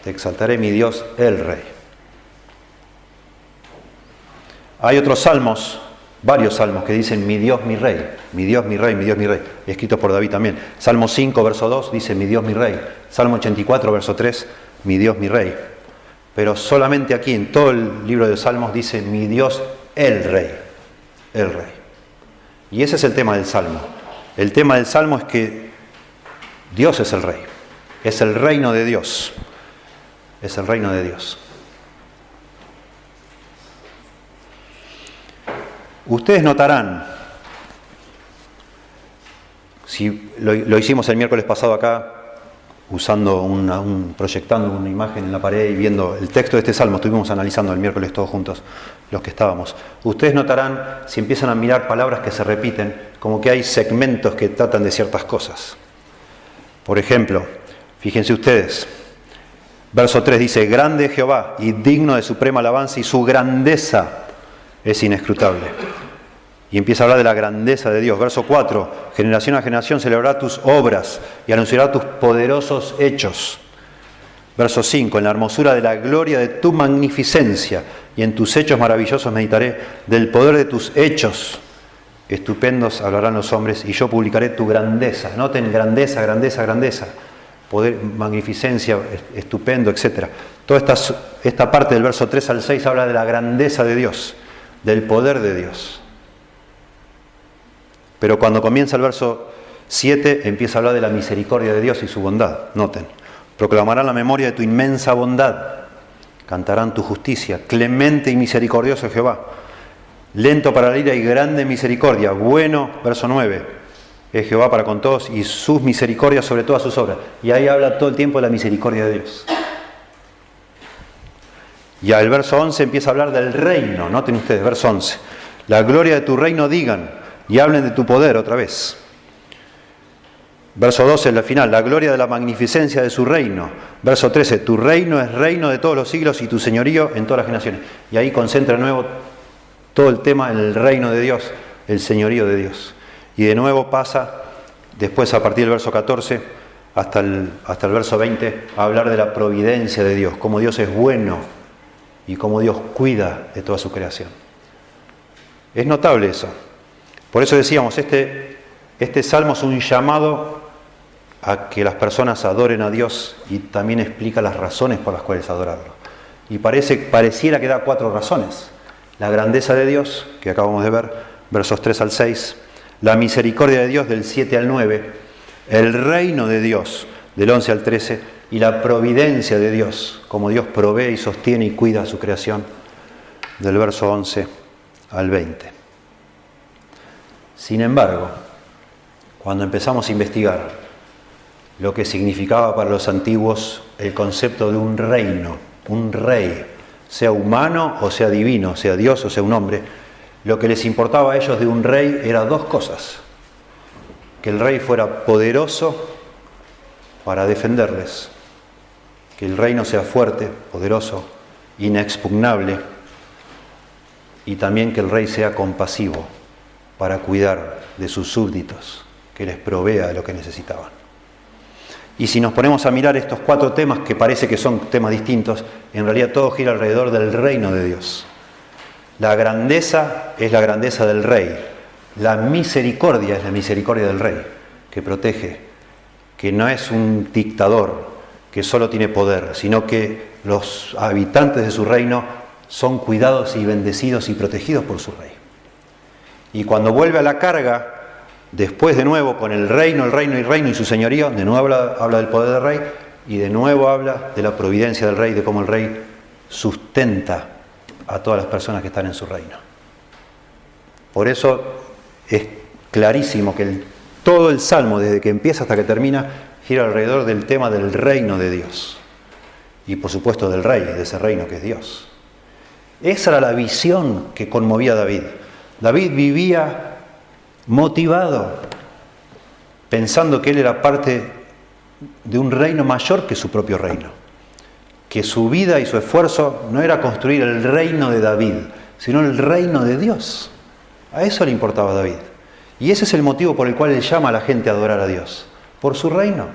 Te exaltaré mi Dios, el Rey. Hay otros salmos, varios salmos que dicen mi Dios, mi Rey, mi Dios, mi Rey, mi Dios, mi Rey, escritos por David también. Salmo 5, verso 2 dice mi Dios, mi Rey. Salmo 84, verso 3, mi Dios, mi Rey. Pero solamente aquí en todo el libro de Salmos dice mi Dios, el Rey, el Rey. Y ese es el tema del Salmo. El tema del Salmo es que Dios es el Rey, es el reino de Dios, es el reino de Dios. Ustedes notarán, si lo hicimos el miércoles pasado acá, usando proyectando una imagen en la pared y viendo el texto de este salmo, estuvimos analizando el miércoles todos juntos los que estábamos. Ustedes notarán, si empiezan a mirar palabras que se repiten, como que hay segmentos que tratan de ciertas cosas. Por ejemplo, fíjense ustedes, verso 3 dice, grande es Jehová y digno de suprema alabanza y su grandeza es inescrutable. Y empieza a hablar de la grandeza de Dios. Verso 4, generación a generación celebrará tus obras y anunciará tus poderosos hechos. Verso 5, en la hermosura de la gloria de tu magnificencia y en tus hechos maravillosos meditaré, del poder de tus hechos estupendos hablarán los hombres y yo publicaré tu grandeza. Noten, grandeza, grandeza, grandeza, poder, magnificencia, estupendo, etc. Toda esta parte del verso 3 al 6 habla de la grandeza de Dios, del poder de Dios. Pero cuando comienza el verso 7 empieza a hablar de la misericordia de Dios y su bondad. Noten, proclamarán la memoria de tu inmensa bondad, cantarán tu justicia, clemente y misericordioso Jehová, lento para la ira y grande misericordia, bueno, verso 9, es Jehová para con todos y sus misericordias sobre todas sus obras. Y ahí habla todo el tiempo de la misericordia de Dios. Y al verso 11 empieza a hablar del reino. Noten ustedes, verso 11, la gloria de tu reino digan y hablen de tu poder otra vez. Verso 12, en la final, la gloria de la magnificencia de su reino. Verso 13, tu reino es reino de todos los siglos y tu señorío en todas las generaciones. Y ahí concentra de nuevo todo el tema en el reino de Dios, el señorío de Dios. Y de nuevo pasa, después a partir del verso 14 hasta el verso 20, a hablar de la providencia de Dios, cómo Dios es bueno y cómo Dios cuida de toda su creación. Es notable eso. Por eso decíamos, este salmo es un llamado a que las personas adoren a Dios y también explica las razones por las cuales adorarlo. Y pareciera que da 4 razones. La grandeza de Dios, que acabamos de ver, versos 3 al 6, la misericordia de Dios del 7 al 9, el reino de Dios del 11 al 13 y la providencia de Dios, como Dios provee y sostiene y cuida su creación, del verso 11 al 20. Sin embargo, cuando empezamos a investigar lo que significaba para los antiguos el concepto de un reino, un rey, sea humano o sea divino, sea Dios o sea un hombre, lo que les importaba a ellos de un rey era 2 cosas. Que el rey fuera poderoso para defenderles, que el reino sea fuerte, poderoso, inexpugnable, y también que el rey sea compasivo para cuidar de sus súbditos, que les provea de lo que necesitaban. Y si nos ponemos a mirar estos 4 temas, que parece que son temas distintos, en realidad todo gira alrededor del reino de Dios. La grandeza es la grandeza del rey, la misericordia es la misericordia del rey, que protege, que no es un dictador, que solo tiene poder, sino que los habitantes de su reino son cuidados y bendecidos y protegidos por su rey. Y cuando vuelve a la carga, después de nuevo con el reino y su señorío, de nuevo habla del poder del rey y de nuevo habla de la providencia del rey, de cómo el rey sustenta a todas las personas que están en su reino. Por eso es clarísimo que todo el Salmo, desde que empieza hasta que termina, gira alrededor del tema del reino de Dios. Y por supuesto del rey, de ese reino que es Dios. Esa era la visión que conmovía a David. David vivía motivado, pensando que él era parte de un reino mayor que su propio reino. Que su vida y su esfuerzo no era construir el reino de David, sino el reino de Dios. A eso le importaba a David. Y ese es el motivo por el cual él llama a la gente a adorar a Dios. Por su reino.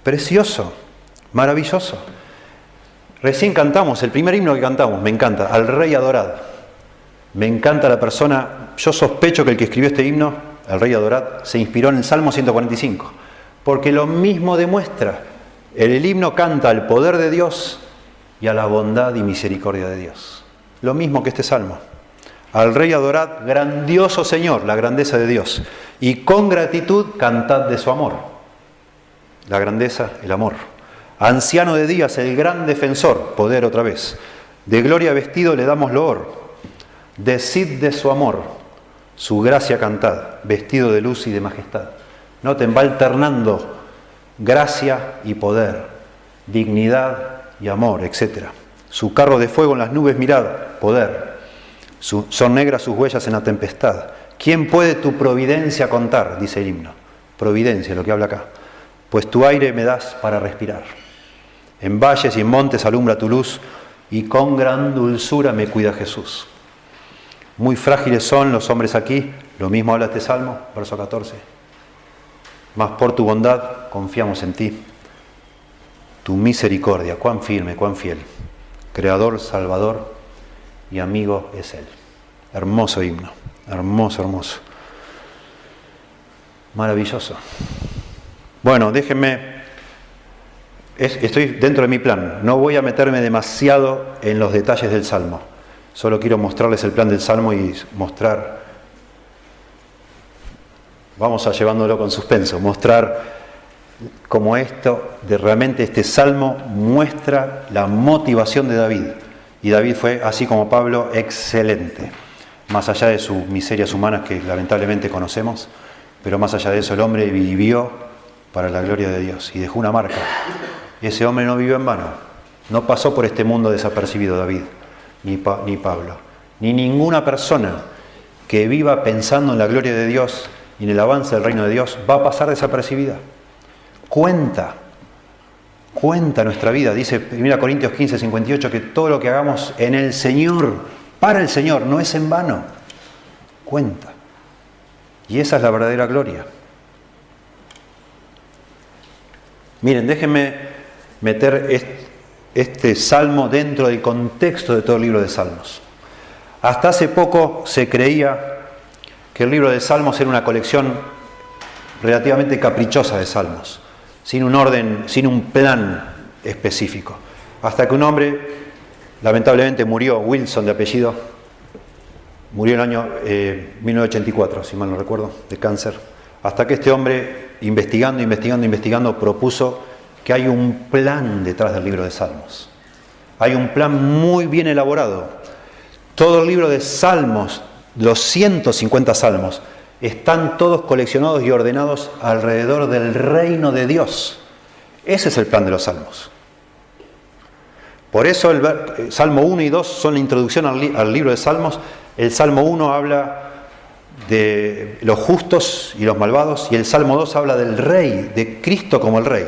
Precioso, maravilloso. Recién cantamos, el primer himno que cantamos, me encanta, al Rey adorad. Me encanta la persona, yo sospecho que el que escribió este himno, el Rey adorad, se inspiró en el Salmo 145, porque lo mismo demuestra. El himno canta al poder de Dios y a la bondad y misericordia de Dios. Lo mismo que este Salmo. Al Rey adorad, grandioso Señor, la grandeza de Dios. Y con gratitud cantad de su amor. La grandeza, el amor. Anciano de días, el gran defensor, poder otra vez. De gloria vestido le damos loor. Decid de su amor, su gracia cantad, vestido de luz y de majestad. Noten, va alternando gracia y poder, dignidad y amor, etc. Su carro de fuego en las nubes mirad, poder. Son negras sus huellas en la tempestad. ¿Quién puede tu providencia contar? Dice el himno. Providencia, lo que habla acá. Pues tu aire me das para respirar. En valles y en montes alumbra tu luz y con gran dulzura me cuida Jesús. Muy frágiles son los hombres aquí, lo mismo habla este Salmo, verso 14. Mas por tu bondad confiamos en ti. Tu misericordia, cuán firme, cuán fiel. Creador, Salvador y amigo es Él. Hermoso himno, hermoso, hermoso. Maravilloso. Bueno, déjenme, estoy dentro de mi plan, no voy a meterme demasiado en los detalles del Salmo, solo quiero mostrarles el plan del Salmo y mostrar, vamos a llevándolo con suspenso, mostrar cómo realmente este Salmo muestra la motivación de David, y David fue, así como Pablo, excelente, más allá de sus miserias humanas que lamentablemente conocemos, pero más allá de eso el hombre vivió para la gloria de Dios y dejó una marca. Ese hombre no vivió en vano, no pasó por este mundo desapercibido David, ni Pablo, ni ninguna persona que viva pensando en la gloria de Dios y en el avance del reino de Dios va a pasar desapercibida. Cuenta nuestra vida, dice 1 Corintios 15, 58, que todo lo que hagamos en el Señor, para el Señor, no es en vano, cuenta. Y esa es la verdadera gloria. Miren, déjenme meter este salmo dentro del contexto de todo el libro de Salmos. Hasta hace poco se creía que el libro de Salmos era una colección relativamente caprichosa de salmos, sin un orden, sin un plan específico. Hasta que un hombre, lamentablemente murió, Wilson de apellido, murió en el año 1984, si mal no recuerdo, de cáncer. Hasta que este hombre, investigando, propuso que hay un plan detrás del libro de Salmos. Hay un plan muy bien elaborado. Todo el libro de Salmos, los 150 salmos, están todos coleccionados y ordenados alrededor del reino de Dios. Ese es el plan de los salmos. Por eso el Salmo 1 y 2 son la introducción al libro de Salmos. El Salmo 1 habla de los justos y los malvados, y el Salmo 2 habla del Rey, de Cristo como el Rey.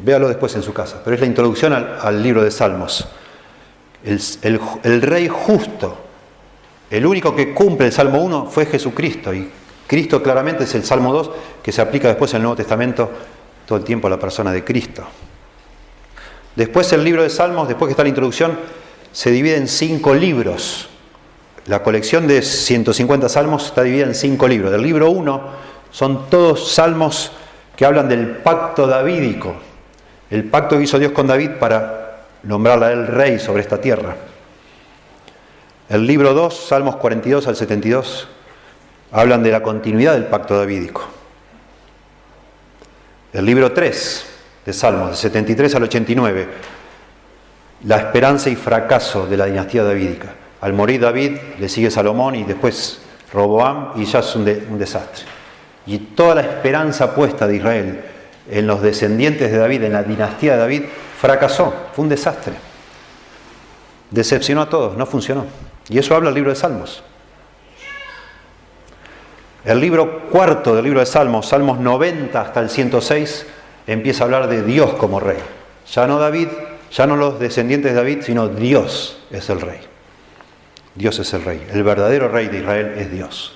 Véalo después en su casa, pero es la introducción al libro de Salmos. El Rey justo, el único que cumple el Salmo 1 fue Jesucristo, y Cristo claramente es el Salmo 2, que se aplica después en el Nuevo Testamento todo el tiempo a la persona de Cristo. Después el libro de Salmos, después que está la introducción, se divide en 5 libros. La colección de 150 salmos está dividida en 5 libros. Del libro 1 son todos salmos que hablan del pacto davídico, el pacto que hizo Dios con David para nombrarle a él rey sobre esta tierra. El libro 2, Salmos 42 al 72, hablan de la continuidad del pacto davídico. El libro 3 de Salmos, de 73 al 89, la esperanza y fracaso de la dinastía davídica. Al morir David, le sigue Salomón y después Roboam, y ya es un desastre. Y toda la esperanza puesta de Israel en los descendientes de David, en la dinastía de David, fracasó, fue un desastre. Decepcionó a todos, no funcionó. Y eso habla el libro de Salmos. El libro 4 del libro de Salmos, Salmos 90 hasta el 106, empieza a hablar de Dios como rey. Ya no David, ya no los descendientes de David, sino Dios es el rey. Dios es el rey. El verdadero rey de Israel es Dios.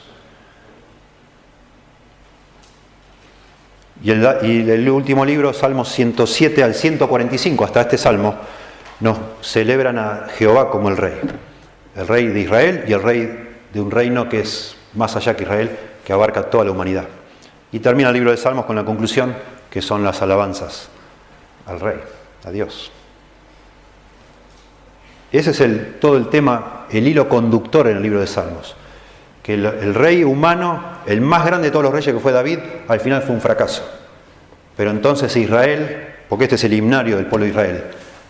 Y el último libro, Salmos 107 al 145, hasta este salmo, nos celebran a Jehová como el rey de Israel y el rey de un reino que es más allá que Israel, que abarca toda la humanidad. Y termina el libro de Salmos con la conclusión, que son las alabanzas al rey, a Dios. Ese es todo el tema, el hilo conductor en el libro de Salmos. Que el rey humano, el más grande de todos los reyes que fue David, al final fue un fracaso. Pero entonces Israel, porque este es el himnario del pueblo de Israel,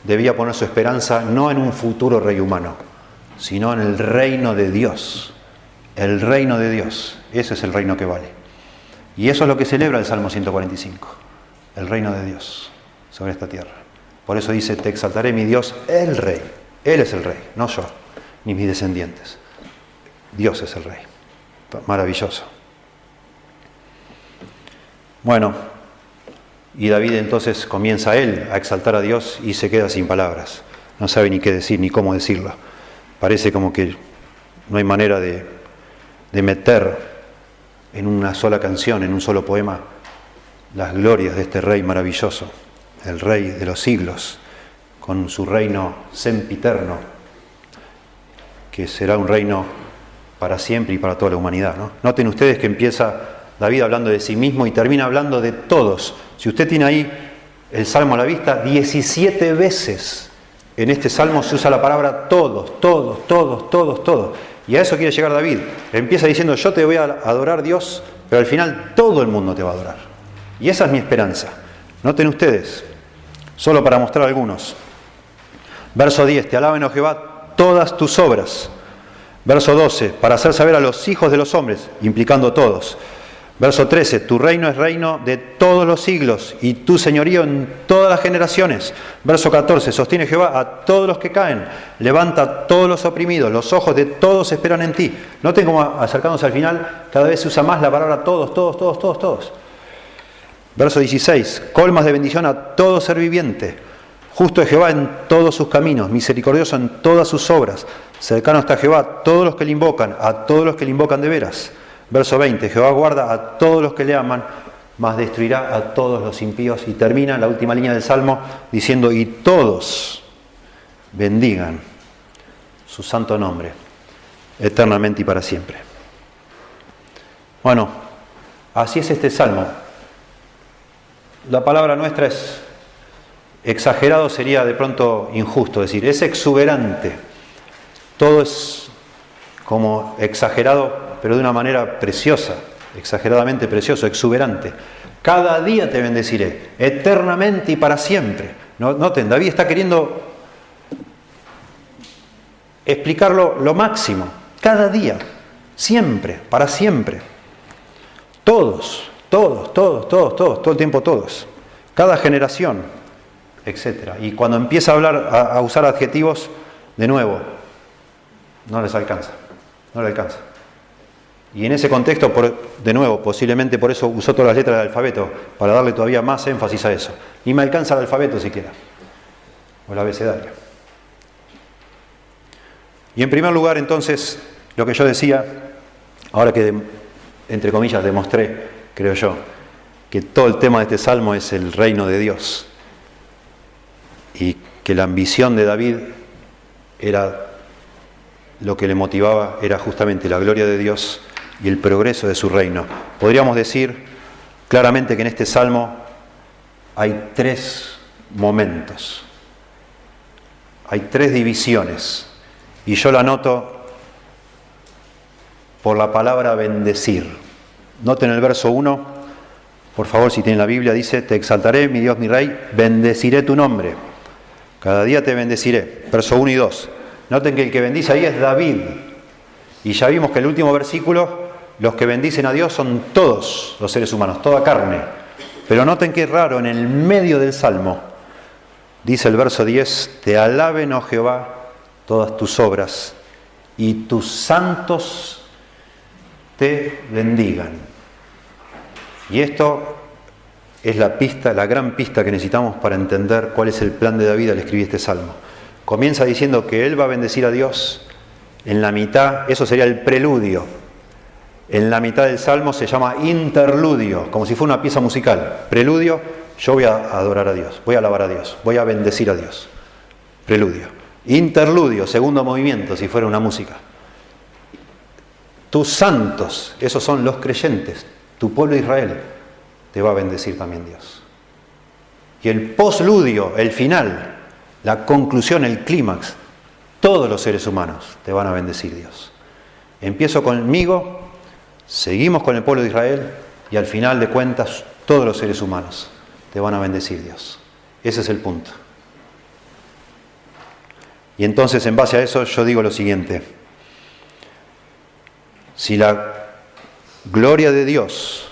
debía poner su esperanza no en un futuro rey humano, sino en el reino de Dios. El reino de Dios, ese es el reino que vale. Y eso es lo que celebra el Salmo 145, el reino de Dios sobre esta tierra. Por eso dice, te exaltaré mi Dios, el rey. Él es el rey, no yo, ni mis descendientes. Dios es el rey. Maravilloso. Bueno, y David entonces comienza él a exaltar a Dios y se queda sin palabras. No sabe ni qué decir, ni cómo decirlo. Parece como que no hay manera de meter en una sola canción, en un solo poema, las glorias de este rey maravilloso, el rey de los siglos, con su reino sempiterno, que será un reino para siempre y para toda la humanidad, ¿no? Noten ustedes que empieza David hablando de sí mismo y termina hablando de todos. Si usted tiene ahí el Salmo a la vista, 17 veces en este Salmo se usa la palabra todos, todos, todos, todos, todos. Y a eso quiere llegar David. Empieza diciendo, yo te voy a adorar, Dios, pero al final todo el mundo te va a adorar. Y esa es mi esperanza. Noten ustedes, solo para mostrar algunos. Verso 10, te alaben, oh Jehová, todas tus obras. Verso 12, para hacer saber a los hijos de los hombres, implicando todos. Verso 13, tu reino es reino de todos los siglos y tu señorío en todas las generaciones. Verso 14, sostiene Jehová a todos los que caen, levanta a todos los oprimidos, los ojos de todos esperan en ti. Noten cómo acercándose al final, cada vez se usa más la palabra todos, todos, todos, todos, todos. Verso 16, colmas de bendición a todo ser viviente. Justo es Jehová en todos sus caminos, misericordioso en todas sus obras. Cercano está Jehová a todos los que le invocan, a todos los que le invocan de veras. Verso 20, Jehová guarda a todos los que le aman, mas destruirá a todos los impíos. Y termina la última línea del Salmo diciendo, y todos bendigan su santo nombre, eternamente y para siempre. Bueno, así es este Salmo. La palabra nuestra es exagerado, sería de pronto injusto decir, es exuberante. Todo es como exagerado, pero de una manera preciosa, exageradamente precioso, exuberante. Cada día te bendeciré, eternamente y para siempre. Noten, David está queriendo explicarlo lo máximo. Cada día, siempre, para siempre. Todos, todos, todos, todos, todos, todo el tiempo todos. Cada generación, etc. Y cuando empieza a hablar, a usar adjetivos, de nuevo, no les alcanza, no le alcanza. Y en ese contexto, de nuevo, posiblemente por eso usó todas las letras del alfabeto, para darle todavía más énfasis a eso. Ni me alcanza el alfabeto siquiera, o el abecedario. Y en primer lugar, entonces, lo que yo decía, ahora que, entre comillas, demostré, creo yo, que todo el tema de este salmo es el reino de Dios. Y que la ambición de David era, lo que le motivaba era justamente la gloria de Dios y el progreso de su reino. Podríamos decir claramente que en este salmo hay 3 momentos, hay 3 divisiones, y yo la anoto por la palabra bendecir. Noten el verso 1, por favor, si tienen la Biblia, dice, te exaltaré, mi Dios, mi Rey, bendeciré tu nombre. Cada día te bendeciré. Verso 1 y 2. Noten que el que bendice ahí es David. Y ya vimos que el último versículo, los que bendicen a Dios son todos los seres humanos, toda carne. Pero noten qué raro, en el medio del Salmo, dice el verso 10, te alaben, oh Jehová, todas tus obras, y tus santos te bendigan. Y esto es la pista, la gran pista que necesitamos para entender cuál es el plan de David al escribir este salmo. Comienza diciendo que él va a bendecir a Dios en la mitad, eso sería el preludio. En la mitad del Salmo se llama interludio, como si fuera una pieza musical. Preludio, yo voy a adorar a Dios, voy a alabar a Dios, voy a bendecir a Dios. Preludio. Interludio, segundo movimiento, si fuera una música. Tus santos, esos son los creyentes, tu pueblo Israel, te va a bendecir también Dios. Y el postludio, el final, la conclusión, el clímax, todos los seres humanos te van a bendecir Dios. Empiezo conmigo, seguimos con el pueblo de Israel y al final de cuentas todos los seres humanos te van a bendecir Dios. Ese es el punto. Y entonces en base a eso yo digo lo siguiente: si la gloria de Dios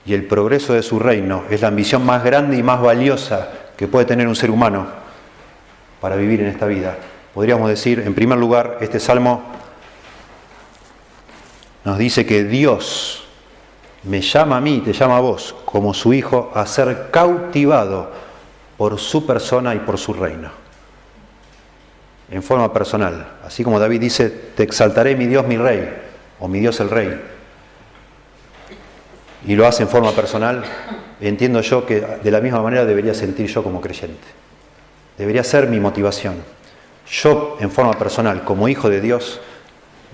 y el progreso de su reino es la ambición más grande y más valiosa que puede tener un ser humano para vivir en esta vida, podríamos decir, en primer lugar, este salmo nos dice que Dios me llama a mí, te llama a vos, como su hijo, a ser cautivado por su persona y por su reino. En forma personal, así como David dice, te exaltaré mi Dios, mi rey, o mi Dios el rey, y lo hace en forma personal, entiendo yo que de la misma manera debería sentir yo como creyente. Debería ser mi motivación. Yo, en forma personal, como hijo de Dios,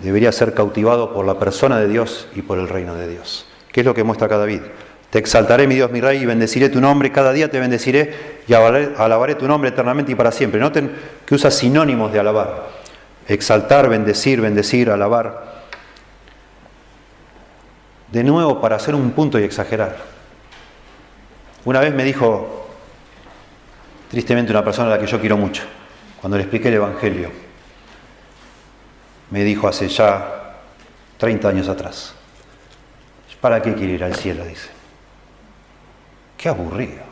debería ser cautivado por la persona de Dios y por el reino de Dios. ¿Qué es lo que muestra acá David? Te exaltaré, mi Dios, mi rey, y bendeciré tu nombre, cada día te bendeciré y alabaré tu nombre eternamente y para siempre. Noten que usa sinónimos de alabar. Exaltar, bendecir, alabar. De nuevo, para hacer un punto y exagerar. Una vez me dijo, tristemente, una persona a la que yo quiero mucho, cuando le expliqué el Evangelio, me dijo hace ya 30 años atrás, ¿para qué quiere ir al cielo? Dice. Qué aburrido.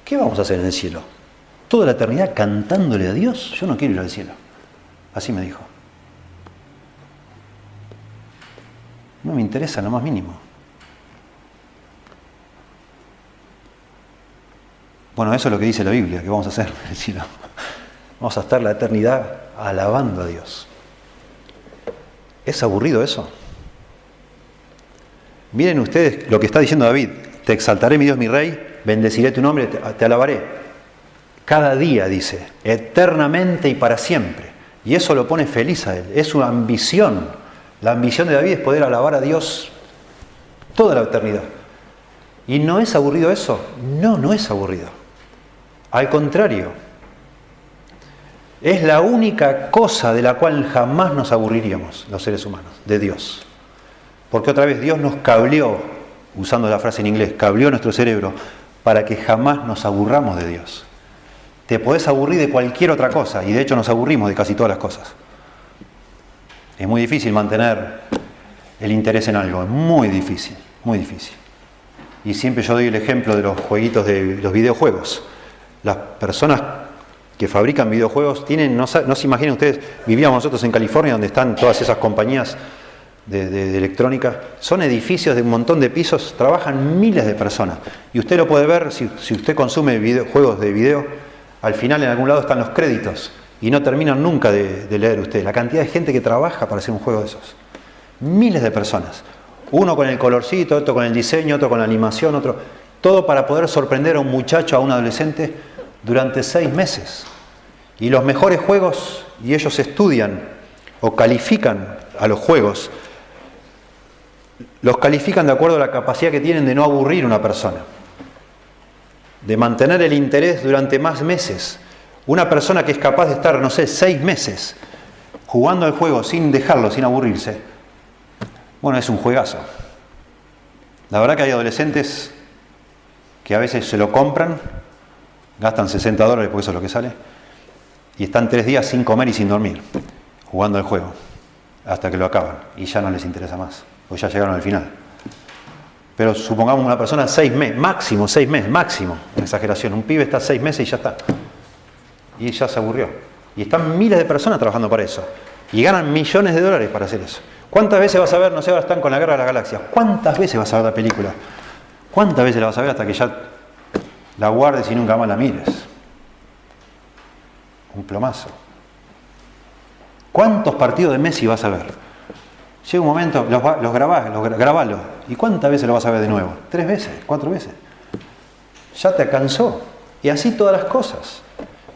¿Qué vamos a hacer en el cielo? ¿Toda la eternidad cantándole a Dios? Yo no quiero ir al cielo. Así me dijo. No me interesa lo más mínimo. Bueno, eso es lo que dice la Biblia, que vamos a hacer en el cielo. Vamos a estar la eternidad alabando a Dios. ¿Es aburrido eso? Miren ustedes lo que está diciendo David. Te exaltaré, mi Dios, mi rey, bendeciré tu nombre, te alabaré. Cada día, dice, eternamente y para siempre. Y eso lo pone feliz a él. Es su ambición. La ambición de David es poder alabar a Dios toda la eternidad. ¿Y no es aburrido eso? No, no es aburrido. Al contrario, es la única cosa de la cual jamás nos aburriríamos los seres humanos, de Dios. Porque otra vez Dios nos cableó, usando la frase en inglés, cableó nuestro cerebro para que jamás nos aburramos de Dios. Te podés aburrir de cualquier otra cosa, y de hecho nos aburrimos de casi todas las cosas. Es muy difícil mantener el interés en algo, es muy difícil, muy difícil. Y siempre yo doy el ejemplo de los jueguitos de los videojuegos. Las personas que fabrican videojuegos tienen, no se imaginen ustedes, vivíamos nosotros en California donde están todas esas compañías de electrónica, son edificios de un montón de pisos, trabajan miles de personas. Y usted lo puede ver, si usted consume juegos de video, al final en algún lado están los créditos y no terminan nunca de leer usted la cantidad de gente que trabaja para hacer un juego de esos. Miles de personas. Uno con el colorcito, otro con el diseño, otro con la animación, otro... Todo para poder sorprender a un muchacho, a un adolescente, durante 6 meses. Y los mejores juegos, y ellos estudian o califican a los juegos, los califican de acuerdo a la capacidad que tienen de no aburrir a una persona, de mantener el interés durante más meses. Una persona que es capaz de estar, no sé, 6 meses jugando al juego sin dejarlo, sin aburrirse, bueno, es un juegazo. La verdad que hay adolescentes que a veces se lo compran, gastan $60 porque eso es lo que sale, y están 3 días sin comer y sin dormir, jugando al juego, hasta que lo acaban, y ya no les interesa más, porque ya llegaron al final. Pero supongamos una persona 6 meses, máximo 6 meses, máximo, una exageración, un pibe está 6 meses y ya está, y ya se aburrió. Y están miles de personas trabajando para eso, y ganan millones de dólares para hacer eso. ¿Cuántas veces vas a ver, no sé, ahora están con la Guerra de las Galaxias, cuántas veces vas a ver la película? ¿Cuántas veces la vas a ver hasta que ya la guardes y nunca más la mires? Un plomazo. ¿Cuántos partidos de Messi vas a ver? Llega un momento, los grabalo. ¿Y cuántas veces lo vas a ver de nuevo? 3 veces, 4 veces. Ya te cansó. Y así todas las cosas.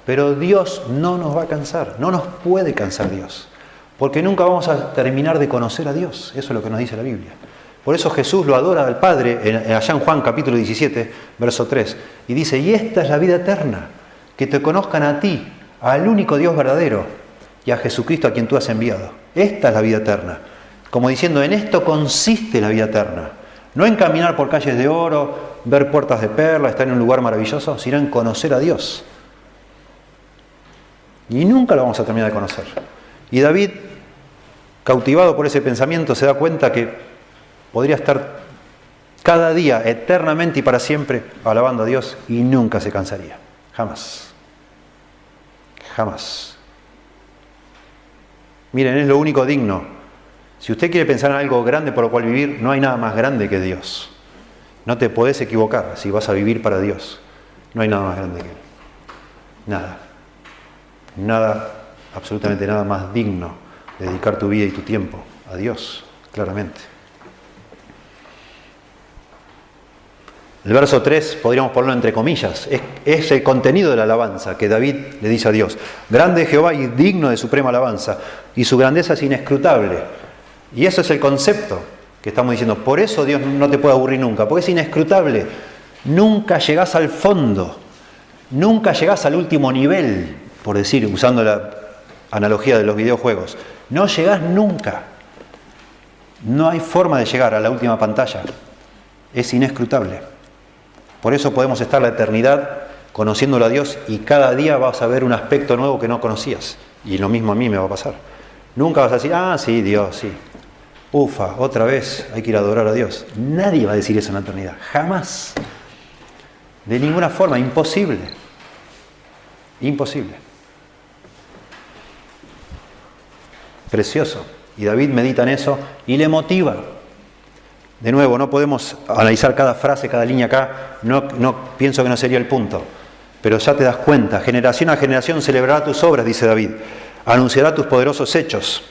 Pero Dios no nos va a cansar. No nos puede cansar Dios. Porque nunca vamos a terminar de conocer a Dios. Eso es lo que nos dice la Biblia. Por eso Jesús lo adora al Padre, allá en Juan capítulo 17, verso 3. Y dice, y esta es la vida eterna, que te conozcan a ti, al único Dios verdadero, y a Jesucristo a quien tú has enviado. Esta es la vida eterna. Como diciendo, en esto consiste la vida eterna. No en caminar por calles de oro, ver puertas de perla, estar en un lugar maravilloso, sino en conocer a Dios. Y nunca lo vamos a terminar de conocer. Y David, cautivado por ese pensamiento, se da cuenta que podría estar cada día, eternamente y para siempre, alabando a Dios y nunca se cansaría. Jamás. Jamás. Miren, es lo único digno. Si usted quiere pensar en algo grande por lo cual vivir, no hay nada más grande que Dios. No te podés equivocar si vas a vivir para Dios. No hay nada más grande que Él. Nada. Nada, absolutamente nada más digno de dedicar tu vida y tu tiempo a Dios, claramente. El verso 3 podríamos ponerlo entre comillas, es el contenido de la alabanza que David le dice a Dios. Grande es Jehová y digno de suprema alabanza, y su grandeza es inescrutable. Y eso es el concepto que estamos diciendo. Por eso Dios no te puede aburrir nunca, porque es inescrutable. Nunca llegás al fondo, nunca llegás al último nivel, por decir, usando la analogía de los videojuegos. No llegás nunca. No hay forma de llegar a la última pantalla. Es inescrutable. Por eso podemos estar la eternidad conociéndolo a Dios y cada día vas a ver un aspecto nuevo que no conocías. Y lo mismo a mí me va a pasar. Nunca vas a decir, sí, Dios, sí. Ufa, otra vez hay que ir a adorar a Dios. Nadie va a decir eso en la eternidad. Jamás. De ninguna forma. Imposible. Imposible. Precioso. Y David medita en eso y le motiva. De nuevo, no podemos analizar cada frase, cada línea acá, no pienso que no sería el punto, pero ya te das cuenta, generación a generación celebrará tus obras, dice David, anunciará tus poderosos hechos.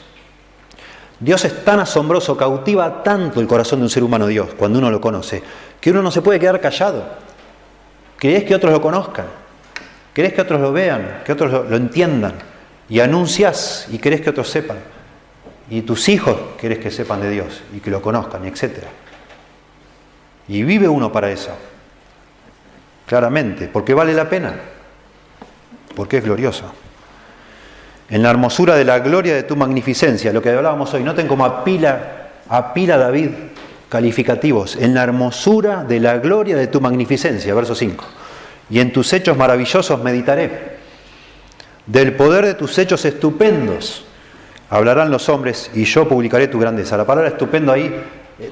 Dios es tan asombroso, cautiva tanto el corazón de un ser humano, Dios, cuando uno lo conoce, que uno no se puede quedar callado. Querés que otros lo conozcan, querés que otros lo vean, que otros lo entiendan, y anuncias y querés que otros sepan. Y tus hijos querés que sepan de Dios y que lo conozcan, etc. Y vive uno para eso. Claramente, porque vale la pena. Porque es glorioso. En la hermosura de la gloria de tu magnificencia, lo que hablábamos hoy, noten como apila David calificativos. En la hermosura de la gloria de tu magnificencia, verso 5. Y en tus hechos maravillosos meditaré. Del poder de tus hechos estupendos hablarán los hombres y yo publicaré tu grandeza. La palabra estupendo ahí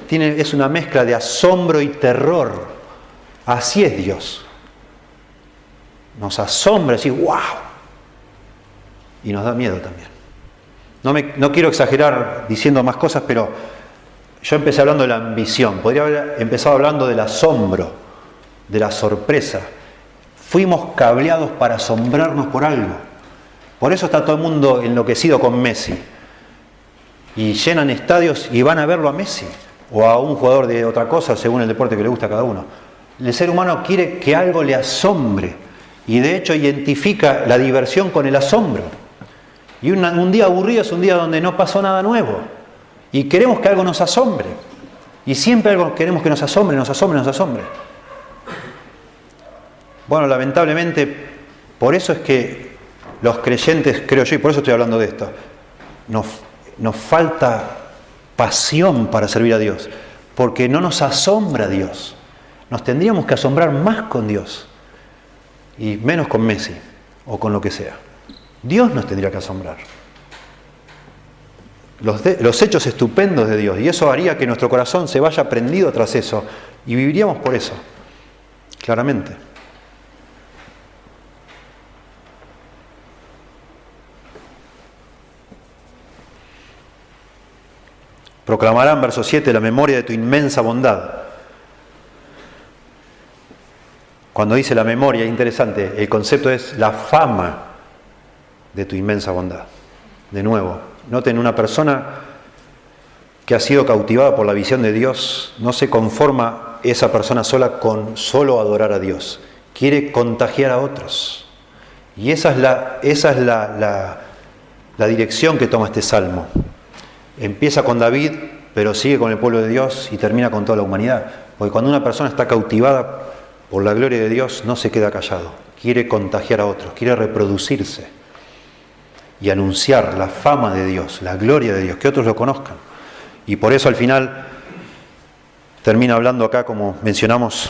es una mezcla de asombro y terror. Así es Dios. Nos asombra, así, ¡wow! Y nos da miedo también. No quiero exagerar diciendo más cosas, pero yo empecé hablando de la ambición. Podría haber empezado hablando del asombro, de la sorpresa. Fuimos cableados para asombrarnos por algo. Por eso está todo el mundo enloquecido con Messi. Y llenan estadios y van a verlo a Messi. O a un jugador de otra cosa, según el deporte que le gusta a cada uno. El ser humano quiere que algo le asombre. Y de hecho identifica la diversión con el asombro. Y un día aburrido es un día donde no pasó nada nuevo. Y queremos que algo nos asombre. Y siempre algo queremos que nos asombre, nos asombre, nos asombre. Bueno, lamentablemente, por eso es que los creyentes, creo yo, y por eso estoy hablando de esto, nos falta pasión para servir a Dios, porque no nos asombra Dios. Nos tendríamos que asombrar más con Dios y menos con Messi o con lo que sea. Dios nos tendría que asombrar. Los hechos estupendos de Dios, y eso haría que nuestro corazón se vaya prendido tras eso y viviríamos por eso, claramente. Proclamarán, verso 7, la memoria de tu inmensa bondad. Cuando dice la memoria, es interesante, el concepto es la fama de tu inmensa bondad. De nuevo, noten una persona que ha sido cautivada por la visión de Dios, no se conforma esa persona sola con solo adorar a Dios. Quiere contagiar a otros. Y esa es la dirección que toma este salmo. Empieza con David, pero sigue con el pueblo de Dios y termina con toda la humanidad. Porque cuando una persona está cautivada por la gloria de Dios, no se queda callado. Quiere contagiar a otros, quiere reproducirse y anunciar la fama de Dios, la gloria de Dios, que otros lo conozcan. Y por eso al final termina hablando acá, como mencionamos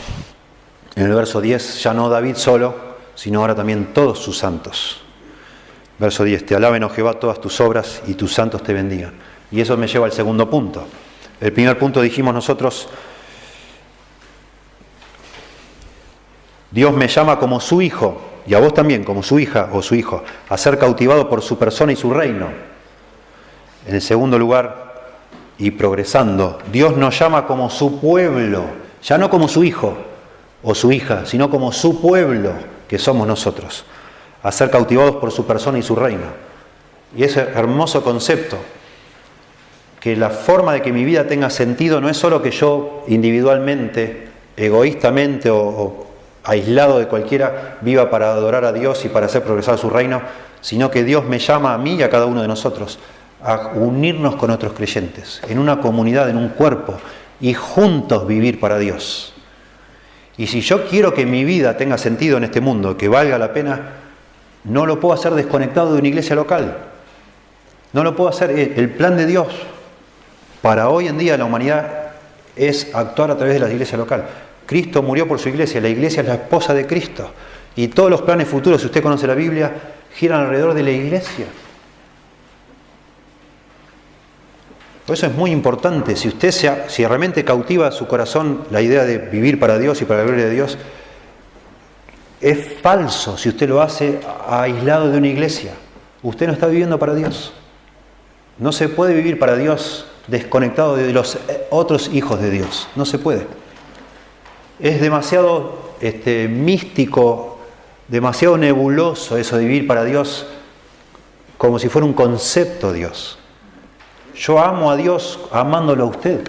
en el verso 10, ya no David solo, sino ahora también todos sus santos. Verso 10, te alaben, oh Jehová, todas tus obras y tus santos te bendigan. Y eso me lleva al segundo punto. El primer punto dijimos nosotros, Dios me llama como su hijo, y a vos también como su hija o su hijo, a ser cautivado por su persona y su reino. En el segundo lugar, y progresando, Dios nos llama como su pueblo, ya no como su hijo o su hija, sino como su pueblo, que somos nosotros, a ser cautivados por su persona y su reino. Y ese hermoso concepto, que la forma de que mi vida tenga sentido no es solo que yo individualmente, egoístamente o aislado de cualquiera, viva para adorar a Dios y para hacer progresar su reino, sino que Dios me llama a mí y a cada uno de nosotros a unirnos con otros creyentes, en una comunidad, en un cuerpo, y juntos vivir para Dios. Y si yo quiero que mi vida tenga sentido en este mundo, que valga la pena, no lo puedo hacer desconectado de una iglesia local. No lo puedo hacer. El plan de Dios para hoy en día la humanidad es actuar a través de la iglesia local. Cristo murió por su iglesia, la iglesia es la esposa de Cristo. Y todos los planes futuros, si usted conoce la Biblia, giran alrededor de la iglesia. Por eso es muy importante, si realmente cautiva su corazón la idea de vivir para Dios y para la gloria de Dios, es falso si usted lo hace aislado de una iglesia. Usted no está viviendo para Dios. No se puede vivir para Dios desconectado de los otros hijos de Dios. No se puede. Es demasiado místico, demasiado nebuloso eso de vivir para Dios como si fuera un concepto Dios. Yo amo a Dios amándolo a usted.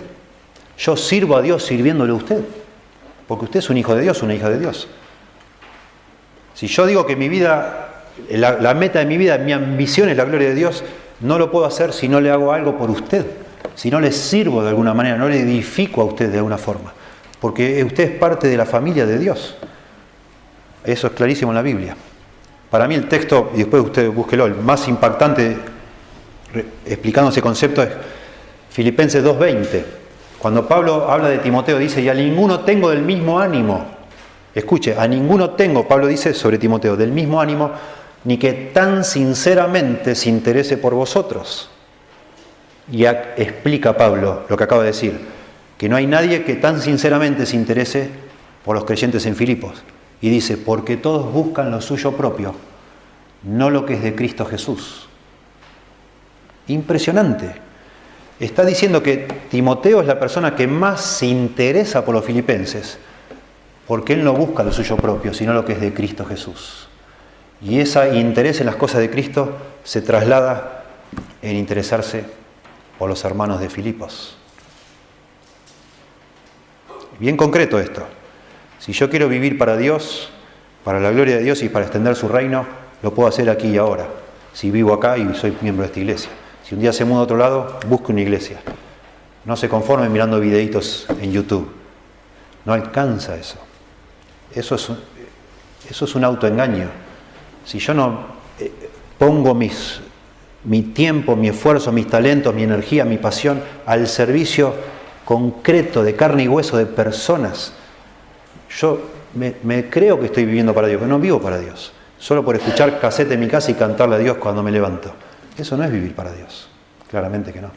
Yo sirvo a Dios sirviéndole a usted. Porque usted es un hijo de Dios, una hija de Dios. Si yo digo que mi vida, la meta de mi vida, mi ambición es la gloria de Dios, no lo puedo hacer si no le hago algo por usted. Si no le sirvo de alguna manera, no le edifico a usted de alguna forma. Porque usted es parte de la familia de Dios. Eso es clarísimo en la Biblia. Para mí el texto, y después usted búsquelo, el más impactante explicando ese concepto es Filipenses 2:20. Cuando Pablo habla de Timoteo dice, y a ninguno tengo del mismo ánimo. Escuche, a ninguno tengo, Pablo dice sobre Timoteo, del mismo ánimo, ni que tan sinceramente se interese por vosotros. Y explica Pablo lo que acaba de decir, que no hay nadie que tan sinceramente se interese por los creyentes en Filipos. Y dice, porque todos buscan lo suyo propio, no lo que es de Cristo Jesús. Impresionante. Está diciendo que Timoteo es la persona que más se interesa por los filipenses, porque él no busca lo suyo propio, sino lo que es de Cristo Jesús. Y ese interés en las cosas de Cristo se traslada en interesarse por los hermanos de Filipos. Bien concreto esto. Si yo quiero vivir para Dios, para la gloria de Dios y para extender su reino, lo puedo hacer aquí y ahora. Si vivo acá y soy miembro de esta iglesia. Si un día se muda a otro lado, busque una iglesia. No se conforme mirando videitos en YouTube. No alcanza eso. Eso es un autoengaño. Si yo no pongo mi tiempo, mi esfuerzo, mis talentos, mi energía, mi pasión al servicio concreto de carne y hueso de personas, yo me creo que estoy viviendo para Dios, pero no vivo para Dios. Solo por escuchar casete en mi casa y cantarle a Dios cuando me levanto. Eso no es vivir para Dios. Claramente que no.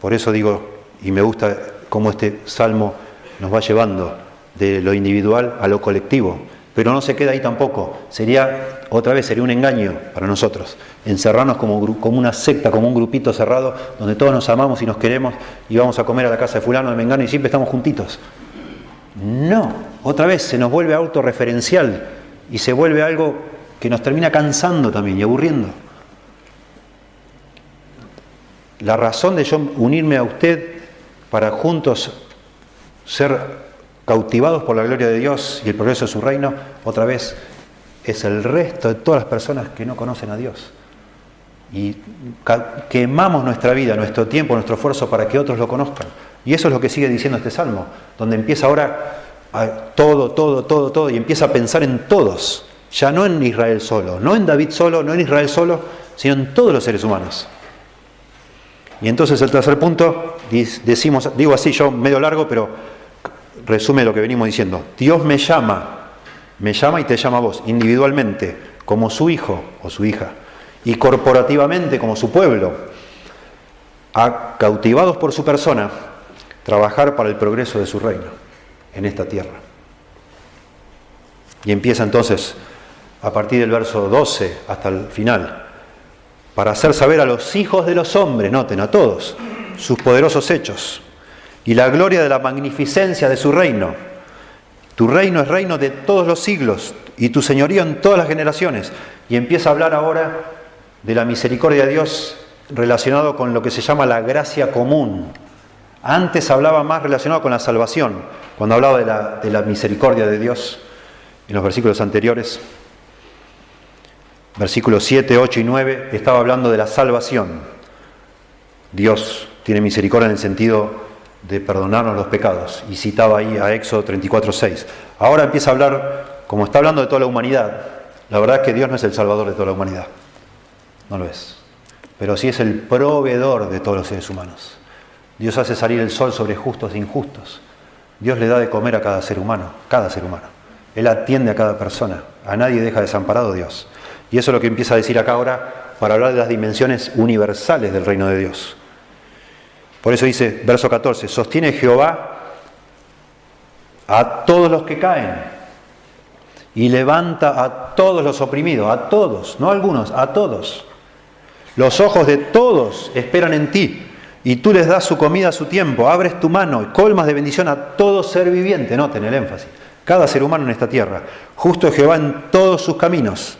Por eso digo, y me gusta cómo este salmo nos va llevando de lo individual a lo colectivo. Pero no se queda ahí tampoco. Sería un engaño para nosotros. Encerrarnos como una secta, como un grupito cerrado, donde todos nos amamos y nos queremos y vamos a comer a la casa de fulano, de mengano y siempre estamos juntitos. No. Otra vez se nos vuelve autorreferencial y se vuelve algo que nos termina cansando también y aburriendo. la razón de yo unirme a usted para juntos ser cautivados por la gloria de Dios y el progreso de su reino, otra vez, es el resto de todas las personas que no conocen a Dios. Y quemamos nuestra vida, nuestro tiempo, nuestro esfuerzo para que otros lo conozcan. Y eso es lo que sigue diciendo este salmo, donde empieza ahora a todo, y empieza a pensar en todos, ya no en Israel solo, no en David solo, no en Israel solo, sino en todos los seres humanos. Y entonces el tercer punto, digo así yo medio largo, pero resume lo que venimos diciendo. Dios me llama y te llama a vos, individualmente, como su hijo o su hija, y corporativamente como su pueblo, cautivados por su persona, trabajar para el progreso de su reino en esta tierra. Y empieza entonces, a partir del verso 12 hasta el final, para hacer saber a los hijos de los hombres, noten, a todos, sus poderosos hechos y la gloria de la magnificencia de su reino. Tu reino es reino de todos los siglos y tu señorío en todas las generaciones. Y empieza a hablar ahora de la misericordia de Dios relacionado con lo que se llama la gracia común. Antes hablaba más relacionado con la salvación, cuando hablaba de la misericordia de Dios en los versículos anteriores. Versículos 7, 8 y 9 estaba hablando de la salvación. Dios tiene misericordia en el sentido de perdonarnos los pecados, y citaba ahí a Éxodo 34, 6. Ahora empieza a hablar, como está hablando de toda la humanidad. La verdad es que Dios no es el salvador de toda la humanidad, no lo es, pero sí es el proveedor de todos los seres humanos. Dios hace salir el sol sobre justos e injustos. Dios le da de comer a cada ser humano. Él atiende a cada persona, a nadie deja desamparado Dios. Y eso es lo que empieza a decir acá ahora para hablar de las dimensiones universales del reino de Dios. Por eso dice, verso 14, sostiene Jehová a todos los que caen y levanta a todos los oprimidos, a todos, no a algunos, a todos. Los ojos de todos esperan en ti y tú les das su comida a su tiempo, abres tu mano y colmas de bendición a todo ser viviente. Noten el énfasis, cada ser humano en esta tierra. Justo es Jehová en todos sus caminos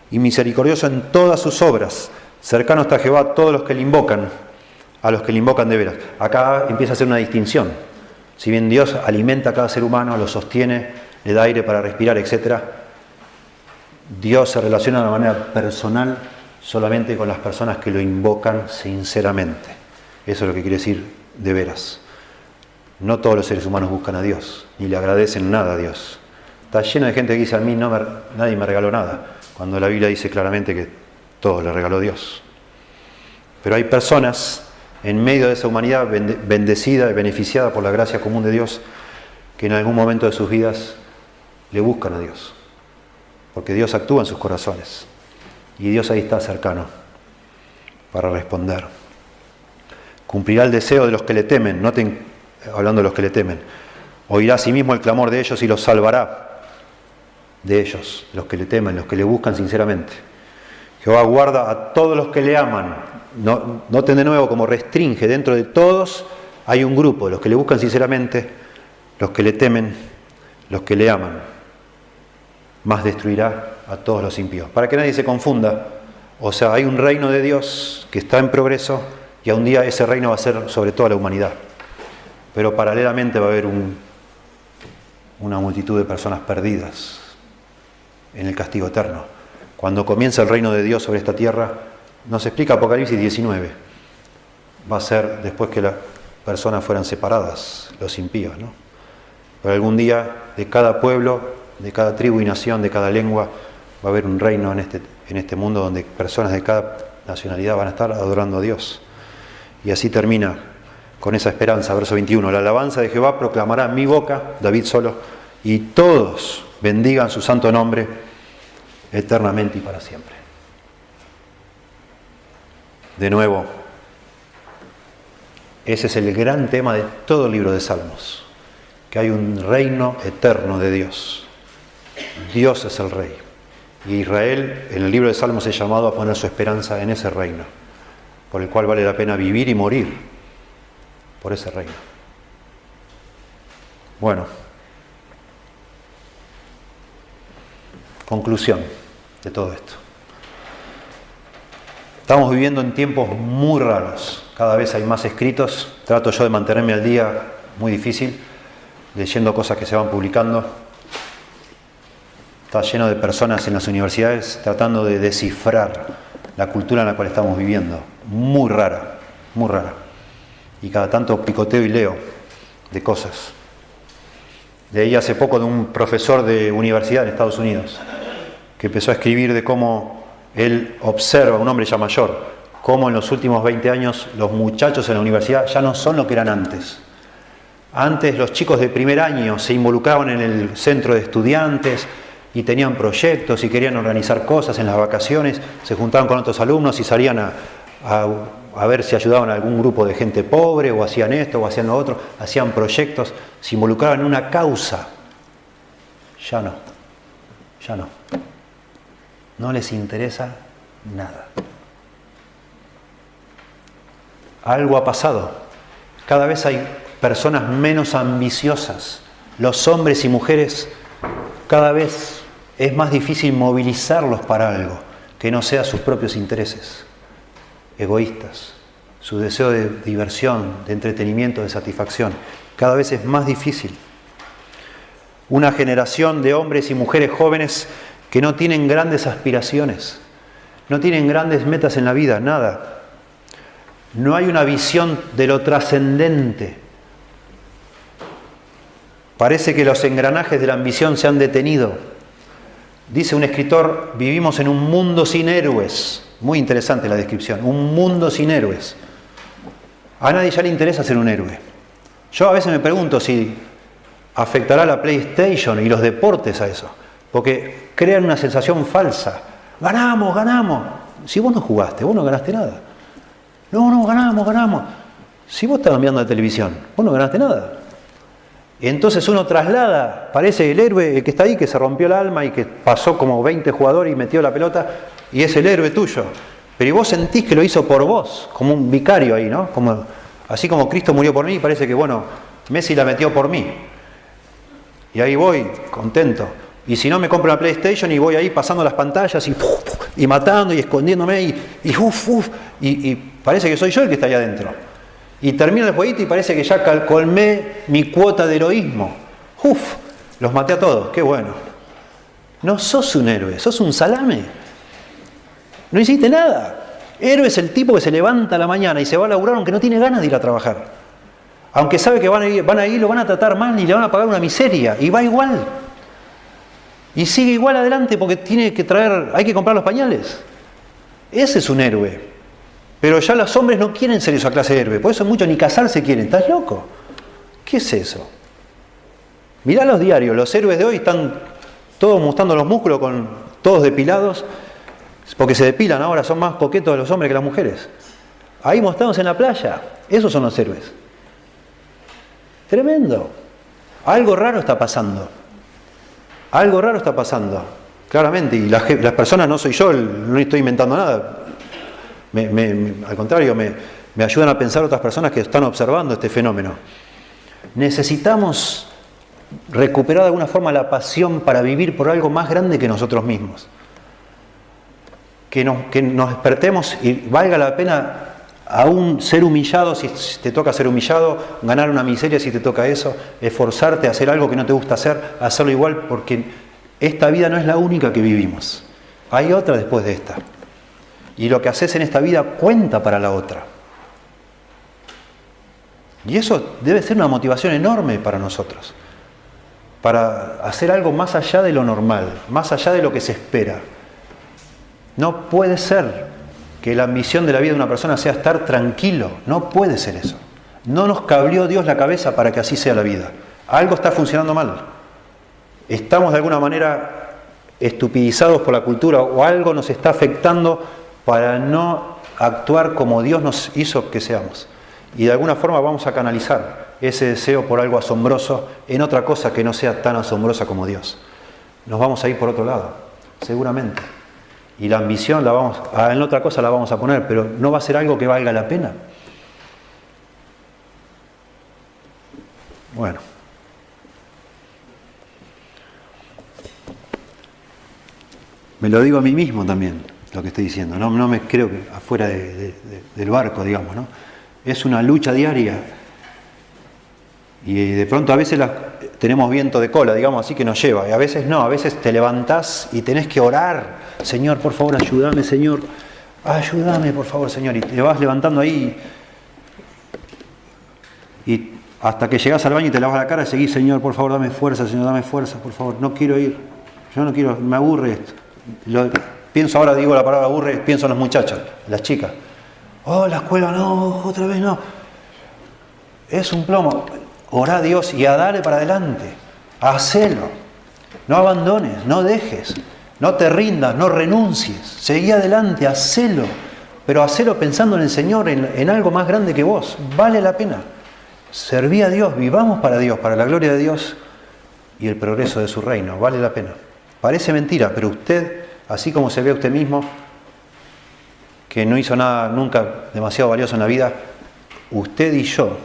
y misericordioso en todas sus obras. Cercano está Jehová a todos los que le invocan, a los que le invocan de veras. Acá empieza a hacer una distinción. Si bien Dios alimenta a cada ser humano, lo sostiene, le da aire para respirar, etc., Dios se relaciona de una manera personal solamente con las personas que lo invocan sinceramente. Eso es lo que quiere decir de veras. No todos los seres humanos buscan a Dios, ni le agradecen nada a Dios. Está lleno de gente que dice, a mí nadie me regaló nada, cuando la Biblia dice claramente que todo le regaló Dios. Pero hay personas en medio de esa humanidad bendecida y beneficiada por la gracia común de Dios, que en algún momento de sus vidas le buscan a Dios, porque Dios actúa en sus corazones y Dios ahí está cercano para responder. Cumplirá el deseo de los que le temen. Noten, hablando de los que le temen, oirá asimismo el clamor de ellos y los salvará de ellos, los que le temen, los que le buscan sinceramente. Jehová guarda a todos los que le aman. Noten de nuevo como restringe, dentro de todos hay un grupo, los que le buscan sinceramente, los que le temen, los que le aman. Más destruirá a todos los impíos. Para que nadie se confunda, o sea, hay un reino de Dios que está en progreso y a un día ese reino va a ser sobre toda la humanidad. Pero paralelamente va a haber una multitud de personas perdidas en el castigo eterno. Cuando comienza el reino de Dios sobre esta tierra, nos explica Apocalipsis 19, va a ser después que las personas fueran separadas, los impíos, ¿no? Pero algún día de cada pueblo, de cada tribu y nación, de cada lengua, va a haber un reino en este mundo donde personas de cada nacionalidad van a estar adorando a Dios. Y así termina con esa esperanza, verso 21. La alabanza de Jehová proclamará mi boca, David solo, y todos bendigan su santo nombre eternamente y para siempre. De nuevo, ese es el gran tema de todo el libro de Salmos, que hay un reino eterno de Dios. Dios es el rey. Y Israel, en el libro de Salmos, es llamado a poner su esperanza en ese reino, por el cual vale la pena vivir y morir por ese reino. Bueno, conclusión de todo esto. Estamos viviendo en tiempos muy raros. Cada vez hay más escritos. Trato yo de mantenerme al día, muy difícil, leyendo cosas que se van publicando. Está lleno de personas en las universidades tratando de descifrar la cultura en la cual estamos viviendo. Muy rara, muy rara. Y cada tanto picoteo y leo de cosas. Leí hace poco de un profesor de universidad en Estados Unidos que empezó a escribir de cómo él observa, un hombre ya mayor, cómo en los últimos 20 años los muchachos en la universidad ya no son lo que eran antes. Antes los chicos de primer año se involucraban en el centro de estudiantes y tenían proyectos y querían organizar cosas en las vacaciones, se juntaban con otros alumnos y salían a ver si ayudaban a algún grupo de gente pobre o hacían esto o hacían lo otro, hacían proyectos, se involucraban en una causa. Ya no, ya no. No les interesa nada. Algo ha pasado. Cada vez hay personas menos ambiciosas. Los hombres y mujeres, cada vez es más difícil movilizarlos para algo que no sea sus propios intereses. Egoístas. Su deseo de diversión, de entretenimiento, de satisfacción. Cada vez es más difícil. Una generación de hombres y mujeres jóvenes que no tienen grandes aspiraciones, no tienen grandes metas en la vida, nada. No hay una visión de lo trascendente. Parece que los engranajes de la ambición se han detenido. Dice un escritor, vivimos en un mundo sin héroes. Muy interesante la descripción, un mundo sin héroes. A nadie ya le interesa ser un héroe. Yo a veces me pregunto si afectará la PlayStation y los deportes a eso. Porque crean una sensación falsa. Ganamos, ganamos. Si vos no jugaste, vos no ganaste nada. No, ganamos, ganamos. Si vos estás mirando la televisión, vos no ganaste nada. Entonces uno traslada, parece el héroe, el que está ahí, que se rompió el alma y que pasó como 20 jugadores y metió la pelota, y es el héroe tuyo. Pero y vos sentís que lo hizo por vos, como un vicario ahí, ¿no? Así como Cristo murió por mí, parece que, bueno, Messi la metió por mí. Y ahí voy, contento. Y si no, me compro una PlayStation y voy ahí pasando las pantallas y matando y escondiéndome y parece que soy yo el que está ahí adentro. Y termino el jueguito y parece que ya colmé mi cuota de heroísmo. Los maté a todos, qué bueno. No sos un héroe, sos un salame. No hiciste nada. Héroe es el tipo que se levanta a la mañana y se va a laburar aunque no tiene ganas de ir a trabajar. Aunque sabe que van a ir, lo van a tratar mal y le van a pagar una miseria. Y va igual. Y sigue igual adelante porque hay que comprar los pañales. Ese es un héroe. Pero ya los hombres no quieren ser esa clase de héroe. Por eso muchos ni casarse quieren. ¿Estás loco? ¿Qué es eso? Mirá los diarios. Los héroes de hoy están todos mostrando los músculos, todos depilados. Porque se depilan ahora. Son más coquetos los hombres que las mujeres. Ahí mostrados en la playa. Esos son los héroes. Tremendo. Algo raro está pasando. Algo raro está pasando, claramente, y las personas, no soy yo, no estoy inventando nada. Al contrario, me ayudan a pensar otras personas que están observando este fenómeno. Necesitamos recuperar de alguna forma la pasión para vivir por algo más grande que nosotros mismos. Que nos despertemos y valga la pena aún ser humillado si te toca ser humillado, ganar una miseria si te toca eso, esforzarte a hacer algo que no te gusta hacer, hacerlo igual, porque esta vida no es la única que vivimos. Hay otra después de esta. Y lo que haces en esta vida cuenta para la otra. Y eso debe ser una motivación enorme para nosotros. Para hacer algo más allá de lo normal, más allá de lo que se espera. No puede ser que la ambición de la vida de una persona sea estar tranquilo. No puede ser eso. No nos cableó Dios la cabeza para que así sea la vida. Algo está funcionando mal. Estamos de alguna manera estupidizados por la cultura o algo nos está afectando para no actuar como Dios nos hizo que seamos. Y de alguna forma vamos a canalizar ese deseo por algo asombroso en otra cosa que no sea tan asombrosa como Dios. Nos vamos a ir por otro lado, seguramente. Y la ambición en otra cosa la vamos a poner, pero no va a ser algo que valga la pena. Bueno. Me lo digo a mí mismo también. lo que estoy diciendo. No me creo que afuera del barco, digamos, ¿no? Es una lucha diaria. Y de pronto a veces tenemos viento de cola, digamos así, que nos lleva. Y a veces no, a veces te levantás y tenés que orar. Señor, por favor, ayúdame, Señor. Ayúdame, por favor, Señor. Y te vas levantando ahí. Y hasta que llegás al baño y te lavas la cara y seguís, Señor, por favor, dame fuerza, Señor, dame fuerza, por favor. No quiero ir. Yo no quiero, me aburre esto. Pienso ahora, digo la palabra aburre, pienso en las muchachas, las chicas. Oh, la escuela, no, otra vez no. Es un plomo. Orá a Dios y a darle para adelante. Hacelo. No abandones, no dejes. No te rindas, no renuncies. Seguí adelante, hacelo. Pero hacelo pensando en el Señor, en algo más grande que vos. Vale la pena. Serví a Dios, vivamos para Dios, para la gloria de Dios y el progreso de su reino. Vale la pena. Parece mentira, pero usted, así como se ve a usted mismo, que no hizo nada nunca demasiado valioso en la vida, usted y yo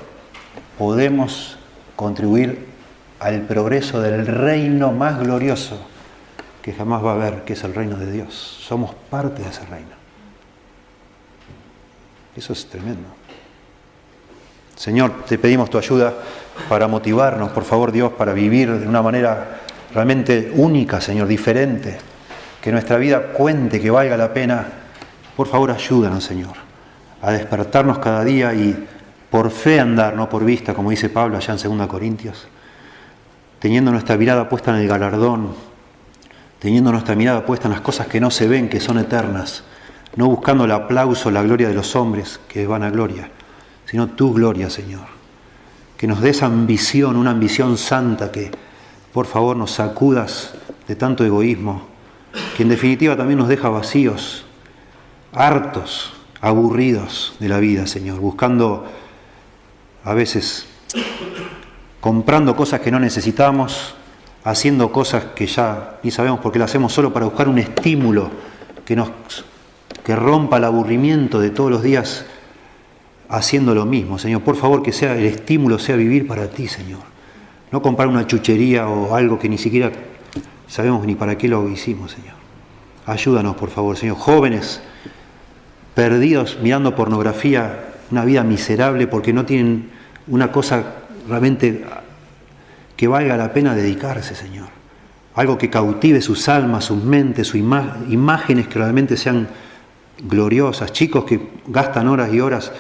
podemos contribuir al progreso del reino más glorioso que jamás va a haber, que es el reino de Dios. Somos parte de ese reino. Eso es tremendo. Señor, te pedimos tu ayuda para motivarnos, por favor, Dios, para vivir de una manera realmente única, Señor, diferente. Que nuestra vida cuente, que valga la pena. Por favor, ayúdanos, Señor, a despertarnos cada día y por fe andar, no por vista, como dice Pablo allá en 2 Corintios, teniendo nuestra mirada puesta en el galardón, teniendo nuestra mirada puesta en las cosas que no se ven, que son eternas, no buscando el aplauso, la gloria de los hombres, que es vanagloria, sino tu gloria, Señor. Que nos des ambición, una ambición santa, que por favor nos sacudas de tanto egoísmo, que en definitiva también nos deja vacíos, hartos, aburridos de la vida, Señor, buscando a veces, comprando cosas que no necesitamos, haciendo cosas que ya ni sabemos por qué las hacemos, solo para buscar un estímulo que rompa el aburrimiento de todos los días haciendo lo mismo, Señor. Por favor, que sea el estímulo sea vivir para ti, Señor. No comprar una chuchería o algo que ni siquiera sabemos ni para qué lo hicimos, Señor. Ayúdanos, por favor, Señor. Jóvenes perdidos mirando pornografía, una vida miserable porque no tienen una cosa realmente que valga la pena dedicarse, Señor. Algo que cautive sus almas, sus mentes, sus imágenes que realmente sean gloriosas. Chicos que gastan horas y horas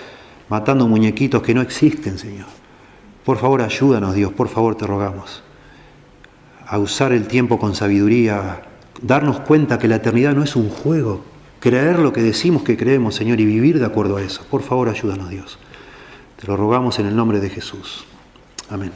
matando muñequitos que no existen, Señor. Por favor, ayúdanos, Dios, por favor, te rogamos, a usar el tiempo con sabiduría, darnos cuenta que la eternidad no es un juego, creer lo que decimos que creemos, Señor, y vivir de acuerdo a eso. Por favor, ayúdanos, Dios. Te lo rogamos en el nombre de Jesús. Amén.